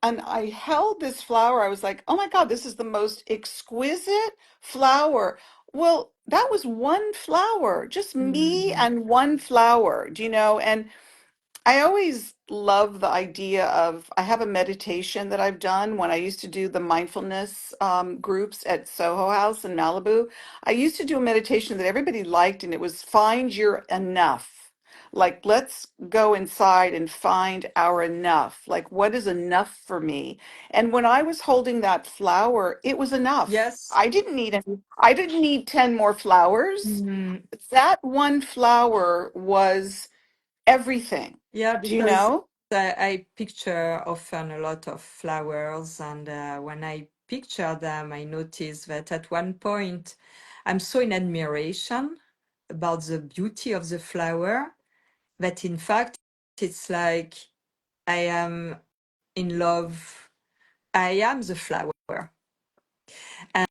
and I held this flower. I was like, oh my God, this is the most exquisite flower. Well, that was one flower, just me Mm. and one flower, do you know? And I always love the idea of, I have a meditation that I've done when I used to do the mindfulness groups at Soho House in Malibu. I used to do a meditation that everybody liked, and it was find your enough. Like, let's go inside and find our enough. Like, what is enough for me? And when I was holding that flower, it was enough. Yes. I didn't need 10 more flowers. Mm. That one flower was everything. Yeah, Do you because know? I picture often a lot of flowers, and when I picture them, I notice that at one point I'm so in admiration about the beauty of the flower that in fact it's like I am in love. I am the flower, and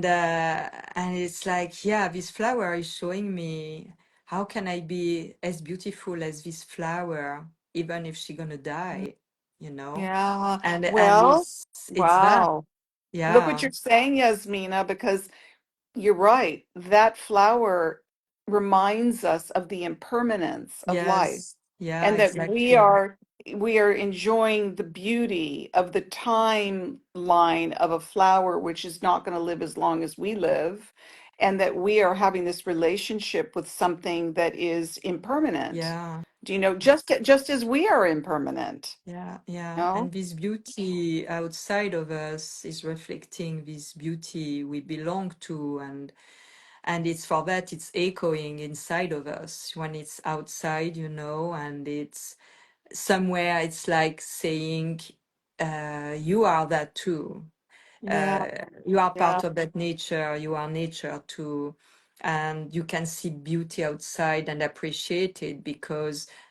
and it's like, yeah, this flower is showing me how can I be as beautiful as this flower, even if she's gonna die, you know? Yeah. And Well, it's that, wow. Look what yeah, you're saying, Yasmina, because you're right. That flower reminds us of the impermanence of life, yes, yeah, and that exactly, we are enjoying the beauty of the timeline of a flower which is not going to live as long as we live, and that we are having this relationship with something that is impermanent. yeah. Do you know, just as we are impermanent, Yeah, yeah. no? And this beauty outside of us is reflecting this beauty we belong to, and it's for that it's echoing inside of us when it's outside, and it's somewhere it's like saying, you are that too. Yeah, You are yeah, part of that nature, you are nature too. And you can see beauty outside and appreciate it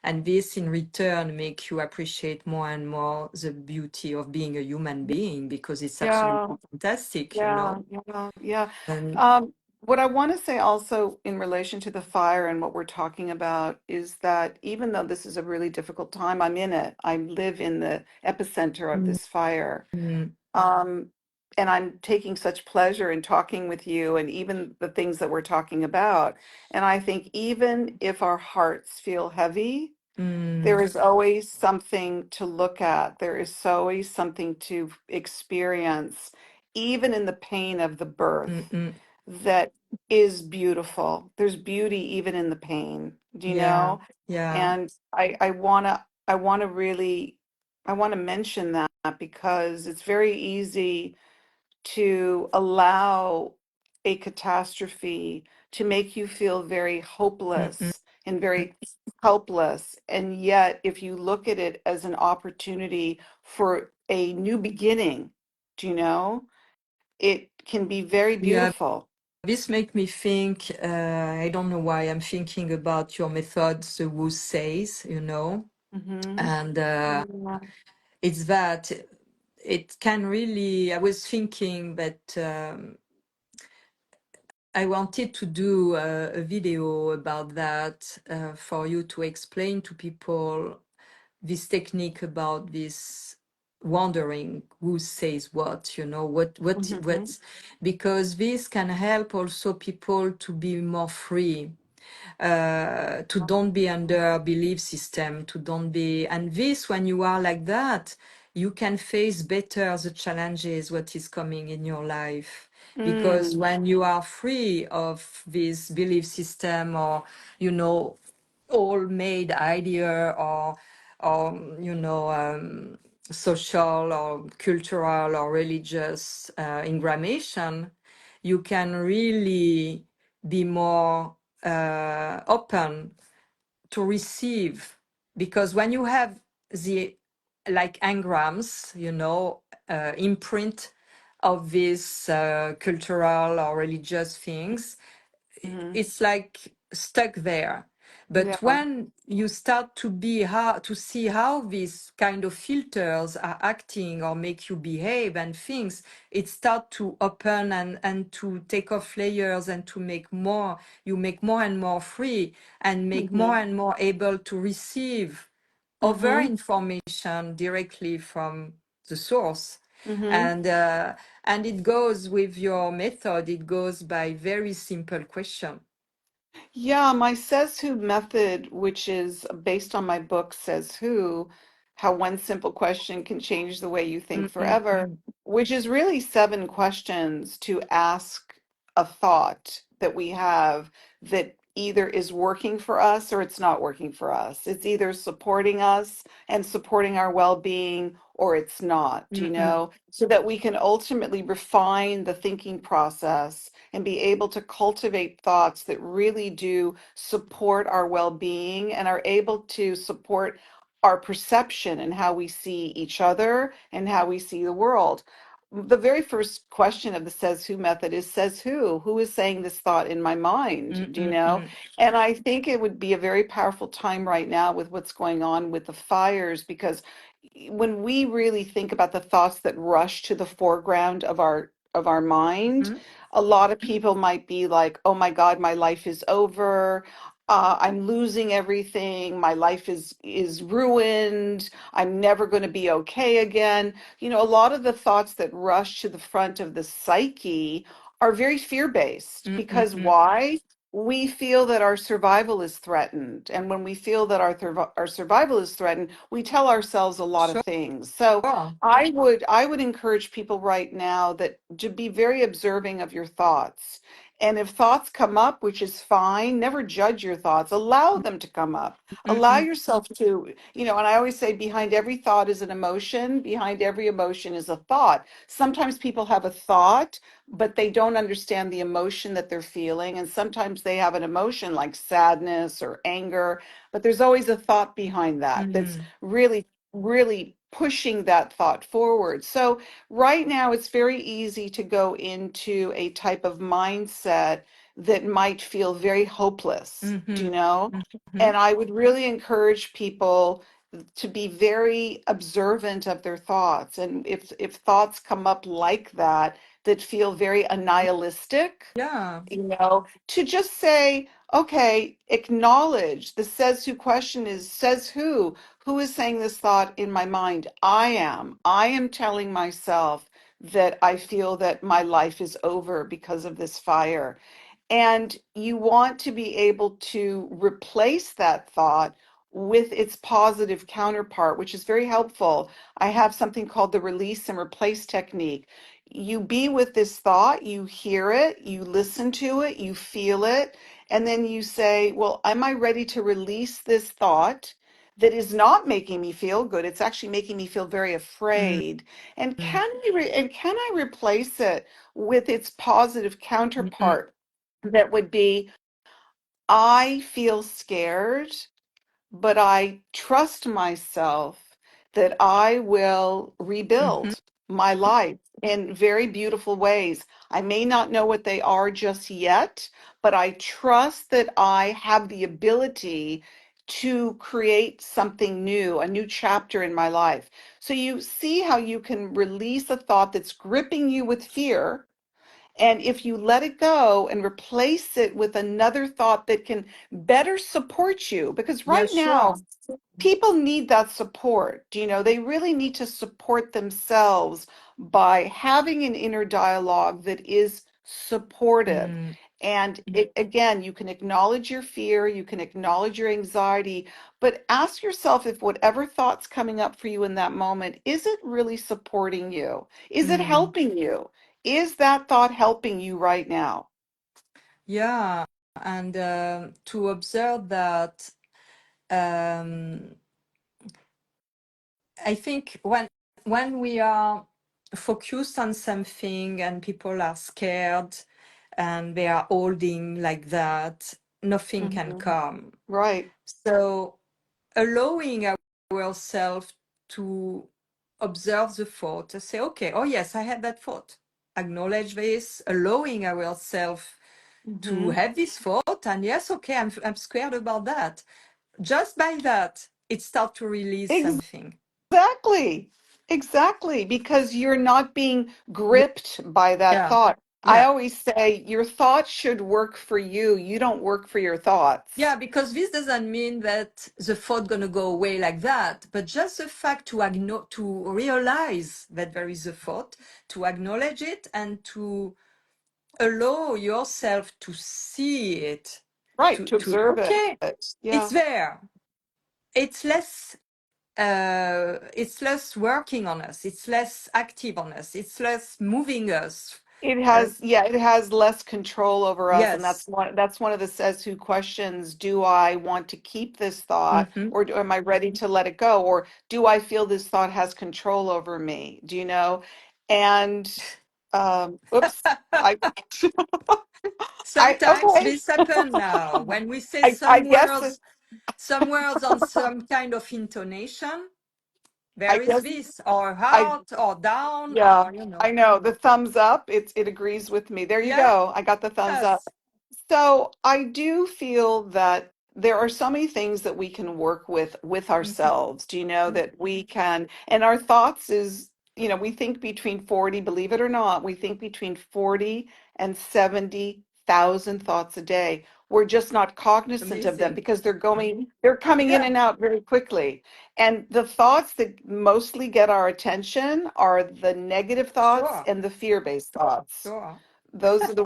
and this in return make you appreciate more and more the beauty of being a human being because it's yeah. absolutely fantastic, Yeah, yeah, yeah. And What I want to say also in relation to the fire and what we're talking about is that even though this is a really difficult time, I'm in it. I live in the epicenter of mm, this fire. mm, Um, and I'm taking such pleasure in talking with you and even the things that we're talking about. And I think even if our hearts feel heavy, there mm, is always something to look at. There is always something to experience, even in the pain of the birth, mm, mm. that is beautiful. There's beauty even in the pain. Do you Yeah, know? yeah. And I wanna really I want to mention that because it's very easy to allow a catastrophe to make you feel very Mm, mm, hopeless and mm. very helpless. And yet, if you look at it as an opportunity for a new beginning, do you know, it can be very Yeah, beautiful. this make me think, I don't know why I'm thinking about your method, the who says, Hmm. and Yeah. it's that it can really, I was thinking that I wanted to do a video about that for you to explain to people this technique about this wondering who says what, Hmm. because this can help also people to be more free, to don't be under a belief system, to don't be, and this, when you are like that, you can face better the challenges, what is coming in your life. Because Mm. when you are free of this belief system or, you know, all made idea or social or cultural or religious ingrammation, you can really be more open to receive, because when you have the like engrams, imprint of these cultural or religious things, Hmm. it's like stuck there. But Yeah. when you start to see how these kind of filters are acting or make you behave and things, it start to open and to take off layers and to make more, you make more and more free and make more Mm-hmm. and more able to receive other Mm-hmm. information directly from the source. Mm-hmm. And it goes with your method, it goes by very simple question. Yeah, my Says Who method, which is based on my book Says Who, How One Simple Question Can Change the Way You Think Mm, mm, Forever, mm, which is really 7 questions to ask a thought that we have that either is working for us or it's not working for us. It's either supporting us and supporting our well-being or it's not, mm, mm, so that we can ultimately refine the thinking process and be able to cultivate thoughts that really do support our well-being and are able to support our perception and how we see each other and how we see the world. The very first question of the Says Who method is, says who? Who is saying this thought in my mind? mm, mm, mm, And I think it would be a very powerful time right now with what's going on with the fires, because when we really think about the thoughts that rush to the foreground of our mind, mm, a lot of people might be like, "Oh my God, my life is over. I'm losing everything. My life is ruined. I'm never going to be okay again." A lot of the thoughts that rush to the front of the psyche are very fear-based mm, mm, because mm. why? We feel that our survival is threatened. And when we feel that our survival is threatened, we tell ourselves a lot of Sure. things. So I would encourage people right now that to be very observing of your thoughts. And if thoughts come up, which is fine, never judge your thoughts. Allow them to come up. Mm, Allow mm, yourself to, and I always say behind every thought is an emotion, behind every emotion is a thought. Sometimes people have a thought, but they don't understand the emotion that they're feeling. And sometimes they have an emotion like sadness or anger, but there's always a thought behind that that's mm, really, really pushing that thought forward. So right now, it's very easy to go into a type of mindset that might feel very hopeless, mhm, And mhm. I would really encourage people to be very observant of their thoughts. And if thoughts come up like that, that feel very nihilistic, Yeah. to just say, okay, acknowledge the says who question is says who? Who is saying this thought in my mind? I am. I am telling myself that I feel that my life is over because of this fire. And you want to be able to replace that thought with its positive counterpart, which is very helpful. I have something called the release and replace technique. You be with this thought, you hear it, you listen to it, you feel it, and then you say, well, am I ready to release this thought that is not making me feel good? It's actually making me feel very Mm, afraid. And mm, can I replace it with its positive mm, mm, counterpart that would be, I feel scared, but I trust myself that I will mhm. rebuild my life in very beautiful ways. I may not know what they are just yet, but I trust that I have the ability to create something new, a new chapter in my life. So you see how you can release a thought that's gripping you with fear, and if you let it go and replace it with another thought that can better support you, because Yeah, right now, sure. people need that support. They really need to support themselves by having an inner dialogue that is supportive. Mm, And again, you can acknowledge your fear, you can acknowledge your anxiety, but ask yourself if whatever thought's coming up for you in that moment, is it really supporting you? Is it mm. helping you? Is that thought helping you right now? Yeah. And to observe that, um, I think when we are focused on something and people are scared and they are holding like that, nothing can Mhm. come. Right. So allowing ourselves to observe the thought, to say, okay, oh yes, I had that thought. Acknowledge this, allowing ourselves to Hmm. have this thought, and yes, okay, I'm scared about that. Just by that, it starts to release something. Exactly. Exactly. Because you're not being gripped by that Yeah, thought. I yeah, always say your thoughts should work for you. You don't work for your yeah. thoughts. Because this doesn't mean that the thought gonna go away like that, but just the fact to realize that there is a thought, to acknowledge it, and to allow yourself to see it. Right. To To observe it. okay, it's Yeah. there. It's less working on us. It's less active on us. It's less moving us. It Uh, has, yeah, it has less control over us, and yes. that's one of the says who questions, do I want to keep this thought Hmm. or am I ready to let it go? Or do I feel this thought has control over me? Do you know? And oops, I I Sometimes okay. this happen now when we say I guess some words on some kind of intonation. I There is guess this, or I out, or down, yeah, or I know the thumbs up. It agrees with me. There you go. I got the thumbs up. Yes. So I do feel that there are so many things that we can work with Hmm. ourselves. Do you know that we can, and our thoughts is, we think between 40, believe it or not, we think between 40 and 70,000 thoughts a day. We're just not cognizant of them Amazing. because they're coming in Yeah, and out very quickly. And the thoughts that mostly get our attention are the negative thoughts sure, and the fear-based thoughts. sure. Those are the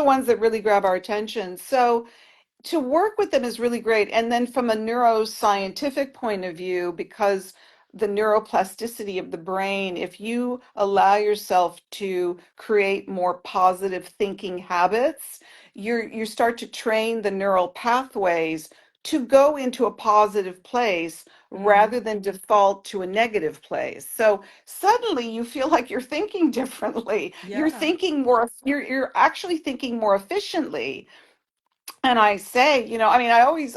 ones that really grab our attention. So to work with them is really great. And then from a neuroscientific point of view, because the neuroplasticity of the brain, if you allow yourself to create more positive thinking habits, you start to train the neural pathways to go into a positive place Hmm. rather than default to a negative place. So suddenly you feel like you're thinking differently. Yeah. You're actually thinking more efficiently, and I say, I mean,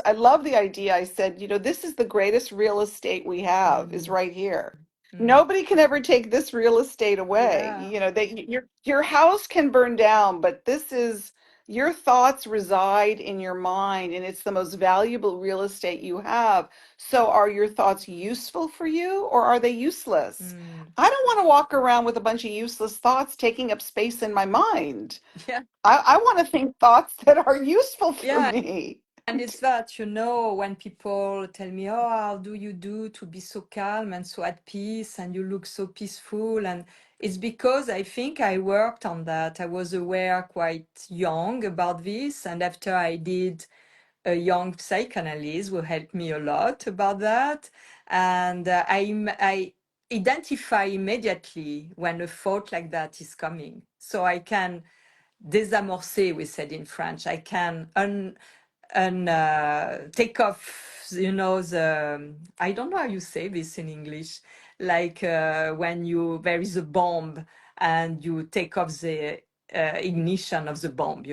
I love the idea. I said, this is the greatest real estate we have is Mm, right here. mm. Nobody can ever take this real estate away. Yeah. Your house can burn down, but your thoughts reside in your mind, and it's the most valuable real estate you have. So are your thoughts useful for you or are they useless? Mm. I don't want to walk around with a bunch of useless thoughts taking up space in my mind. Yeah. I want to think thoughts that are useful for Yeah. me. And it's that, when people tell me, oh, how do you do to be so calm and so at peace and you look so peaceful? And it's because I think I worked on that. I was aware quite young about this. And after I did a young psychoanalyst who helped me a lot about that. And I identify immediately when a thought like that is coming. So I can désamorcer, we said in French. I can take off, the, I don't know how you say this in English, like when there is a bomb and you take off the ignition of the bomb,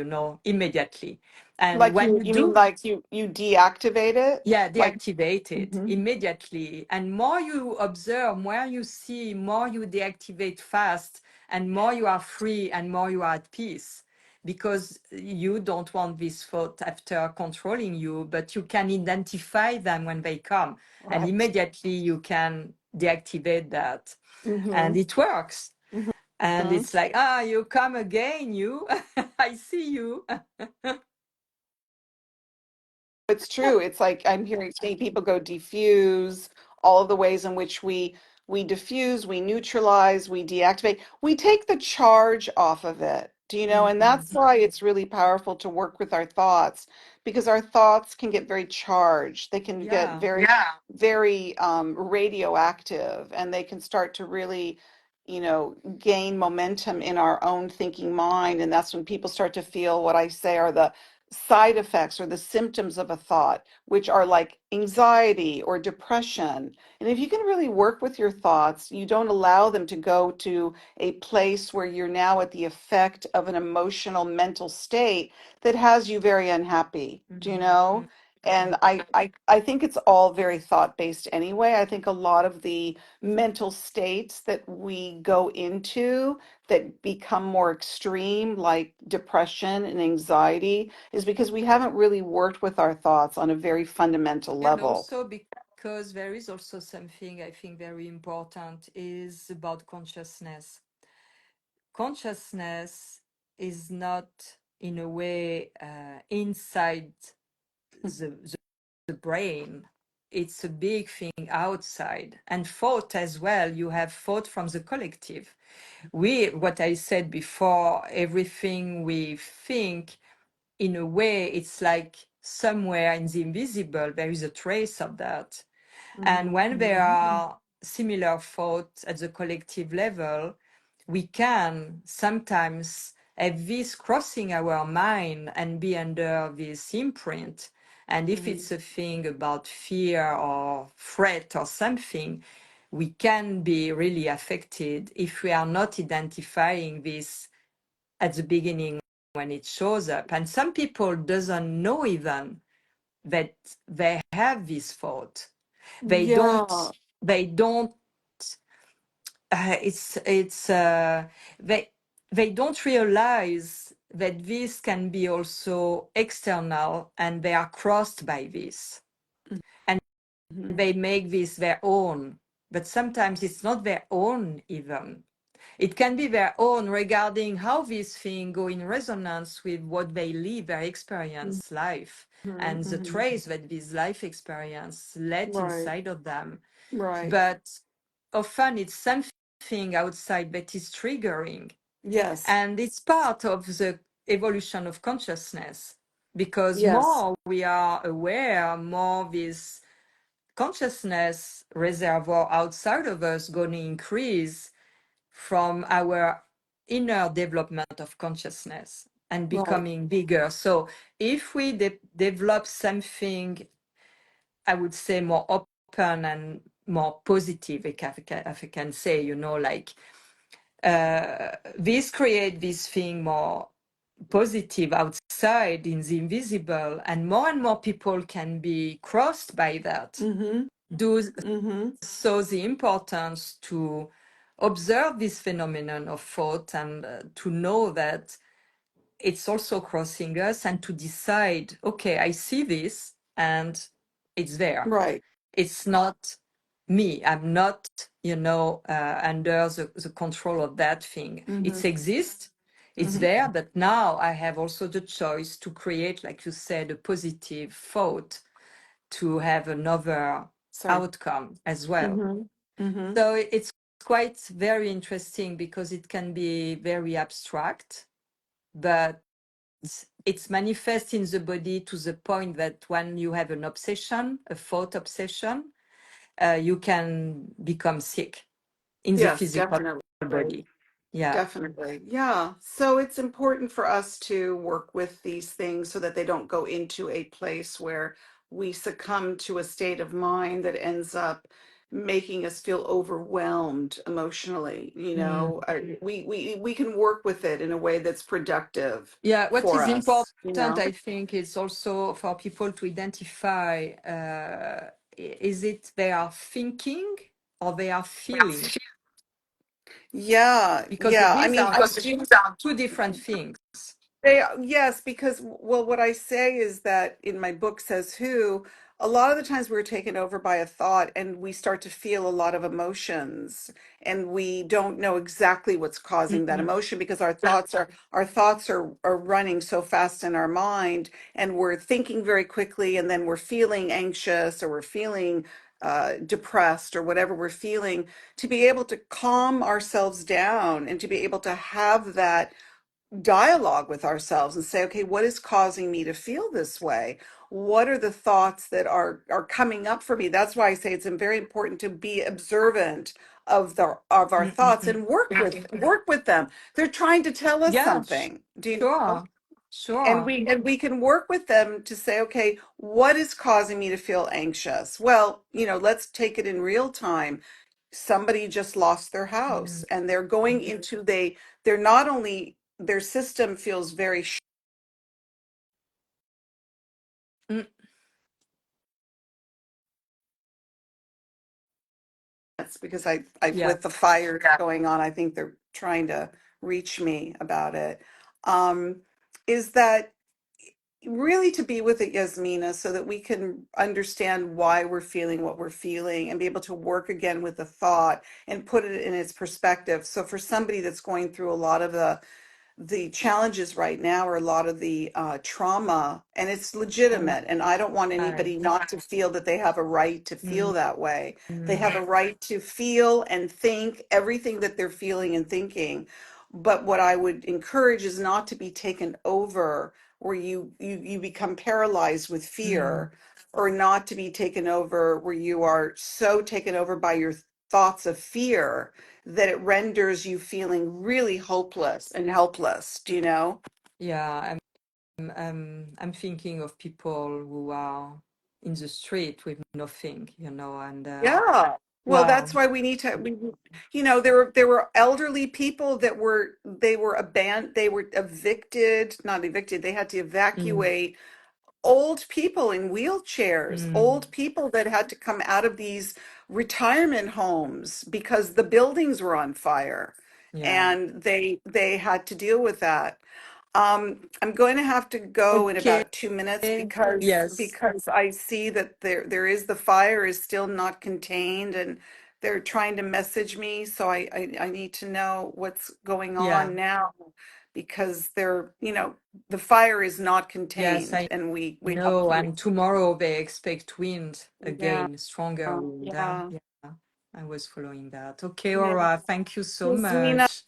immediately. And Like when you you mean do, like you deactivate it? yeah, Like, deactivate it mhm. immediately. And more you observe, more you see, more you deactivate fast, and more you are free and more you are at peace. Because you don't want this thought after controlling you, but you can identify them when they come. And Right. immediately you can deactivate that. And Mm-hmm. it works. And Mm-hmm. it's like, you come again, you. I see you. It's true. It's like I'm seeing people go diffuse, all of the ways in which we diffuse, we neutralize, we deactivate. We take the charge off of it. Do you know? And Mhm. that's why it's really powerful to work with our thoughts because our thoughts can get very charged. They can get Yeah. very radioactive, and they can start to really, gain momentum in our own thinking mind. And that's when people start to feel what I say are the side effects or the symptoms of a thought, which are like anxiety or depression. And if you can really work with your thoughts, you don't allow them to go to a place where you're now at the effect of an emotional mental state that has you very unhappy. Do you Mhm. know? And I think it's all very thought based anyway. I think a lot of the mental states that we go into that become more extreme, like depression and anxiety, is because we haven't really worked with our thoughts on a very fundamental And level. also because there is also something I think very important is about consciousness. Consciousness is not in a way inside the brain. It's a big thing outside. And thought as well, you have thought from the collective. What I said before, everything we think, in a way, it's like somewhere in the invisible, there is a trace of that. And Hmm. when there are similar thoughts at the collective level, we can sometimes have this crossing our mind and be under this imprint. And if Hmm. it's a thing about fear or threat or something, we can be really affected if we are not identifying this at the beginning when it shows up. And some people doesn't know even that they have this thought. They Yeah. don't it's they don't realize that this can be also external and they are crossed by this and Hmm. they make this their own, but sometimes it's not their own even. It can be their own regarding how these things go in resonance with what they live, their experience life, and the Hmm. trace that this life experience let Right. inside of them. Right. But often it's something outside that is triggering. Yes. And it's part of the evolution of consciousness, because Yes. more we are aware, more this consciousness reservoir outside of us going to increase from our inner development of consciousness and Right. becoming bigger. So if we develop something, I would say, more open and more positive, if I can say, like this create this thing more positive outside in the invisible, and more people can be crossed by that. Hmm. Do Hmm. so the importance to observe this phenomenon of thought and to know that it's also crossing us and to decide, okay, I see this and it's there. Right. It's not me. I'm not, under the control of that thing. Hmm. It exists. It's Hmm. there, but now I have also the choice to create, like you said, a positive thought to have another Sorry. outcome as well. Hmm. Hmm. So it's quite very interesting because it can be very abstract, but it's manifest in the body to the point that when you have an obsession, a thought obsession, you can become sick in the Yes, physical definitely. body. Yeah. Definitely. Yeah. So it's important for us to work with these things so that they don't go into a place where we succumb to a state of mind that ends up making us feel overwhelmed emotionally. Mm. We can work with it in a way that's productive Yeah. What for is us, important, I think, is also for people to identify is it they are thinking or they are feeling? Yeah, Because yeah. I these mean, are I two different things. Yes, because well, what I say is that in my book says who, a lot of the times we're taken over by a thought and we start to feel a lot of emotions and we don't know exactly what's causing that Mm-mm. emotion because our thoughts are running so fast in our mind and we're thinking very quickly and then we're feeling anxious or we're feeling depressed or whatever we're feeling, to be able to calm ourselves down and to be able to have that dialogue with ourselves and say, okay, what is causing me to feel this way? What are the thoughts that are coming up for me? That's why I say it's very important to be observant of our thoughts Mm-mm. and work with them. They're trying to tell us Yeah, something. Do you know? sure, sure. And we can work with them to say, okay, what is causing me to feel anxious? Well, let's take it in real time. Somebody just lost their house Mm. and they're going into they're not only their system feels very Mm. because I Yeah. with the fire going on, I think they're trying to reach me about it. Is that really to be with it, Yasmina, so that we can understand why we're feeling what we're feeling and be able to work again with the thought and put it in its perspective. So for somebody that's going through a lot of the challenges right now are a lot of the trauma, and it's Oh, legitimate. And I don't want right. anybody not to feel that they have a right to feel Mm, that way. They mm, have a right to feel and think everything that they're feeling and thinking. But what I would encourage is not to be taken over, where you become paralyzed with mm. fear, or not to be taken over where you are so taken over by your thoughts of fear that it renders you feeling really hopeless and helpless. Do you know? Yeah, I'm thinking of people who are in the street with nothing, and Yeah. Well, that's wow. why we need to, there were elderly people that they were abandoned, they were evicted, not evicted, they had to Mm, evacuate old people in wheelchairs, mm, old people that had to come out of these retirement homes because the buildings were on fire, yeah. and they had to deal with that. I'm going to have to go in Okay. about 2 minutes because Yes. I see that there is the fire is still not contained, and they're trying to message me, so I need to know what's going Yeah. on now, because the fire is not Yes, contained, I and we have know. to. And tomorrow they expect wind Yeah, again, stronger wind. yeah. Yeah, I was following that. Okay, Yeah. Aura, thank you so Yasmina, much.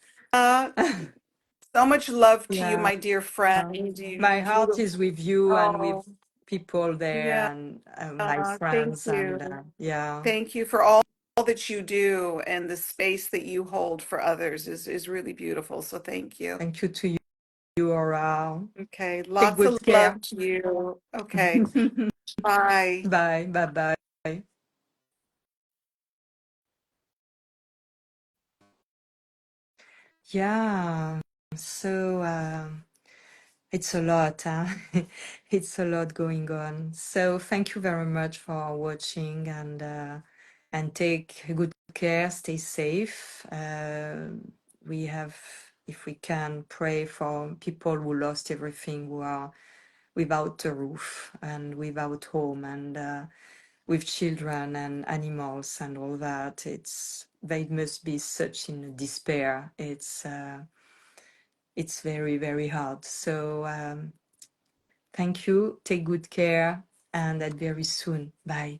so much love to you, Yeah. my dear friend. You My heart beautiful. is with you and with Oh, people there yeah. and my Thank friends and you. yeah. Thank you for all that you do, and the space that you hold for others is really beautiful. So thank you. Thank you to you, Aura. Okay. Take Lots of good care. love to you. Okay. Bye. Bye. Bye bye. Yeah. So it's a lot, huh? It's a lot going on. So thank you very much for watching and take good care, stay safe. We have, if we can, pray for people who lost everything, who are without a roof and without home and with children and animals and all that. They must be such in despair. It's very, very hard. So thank you. Take good care and at very soon. Bye.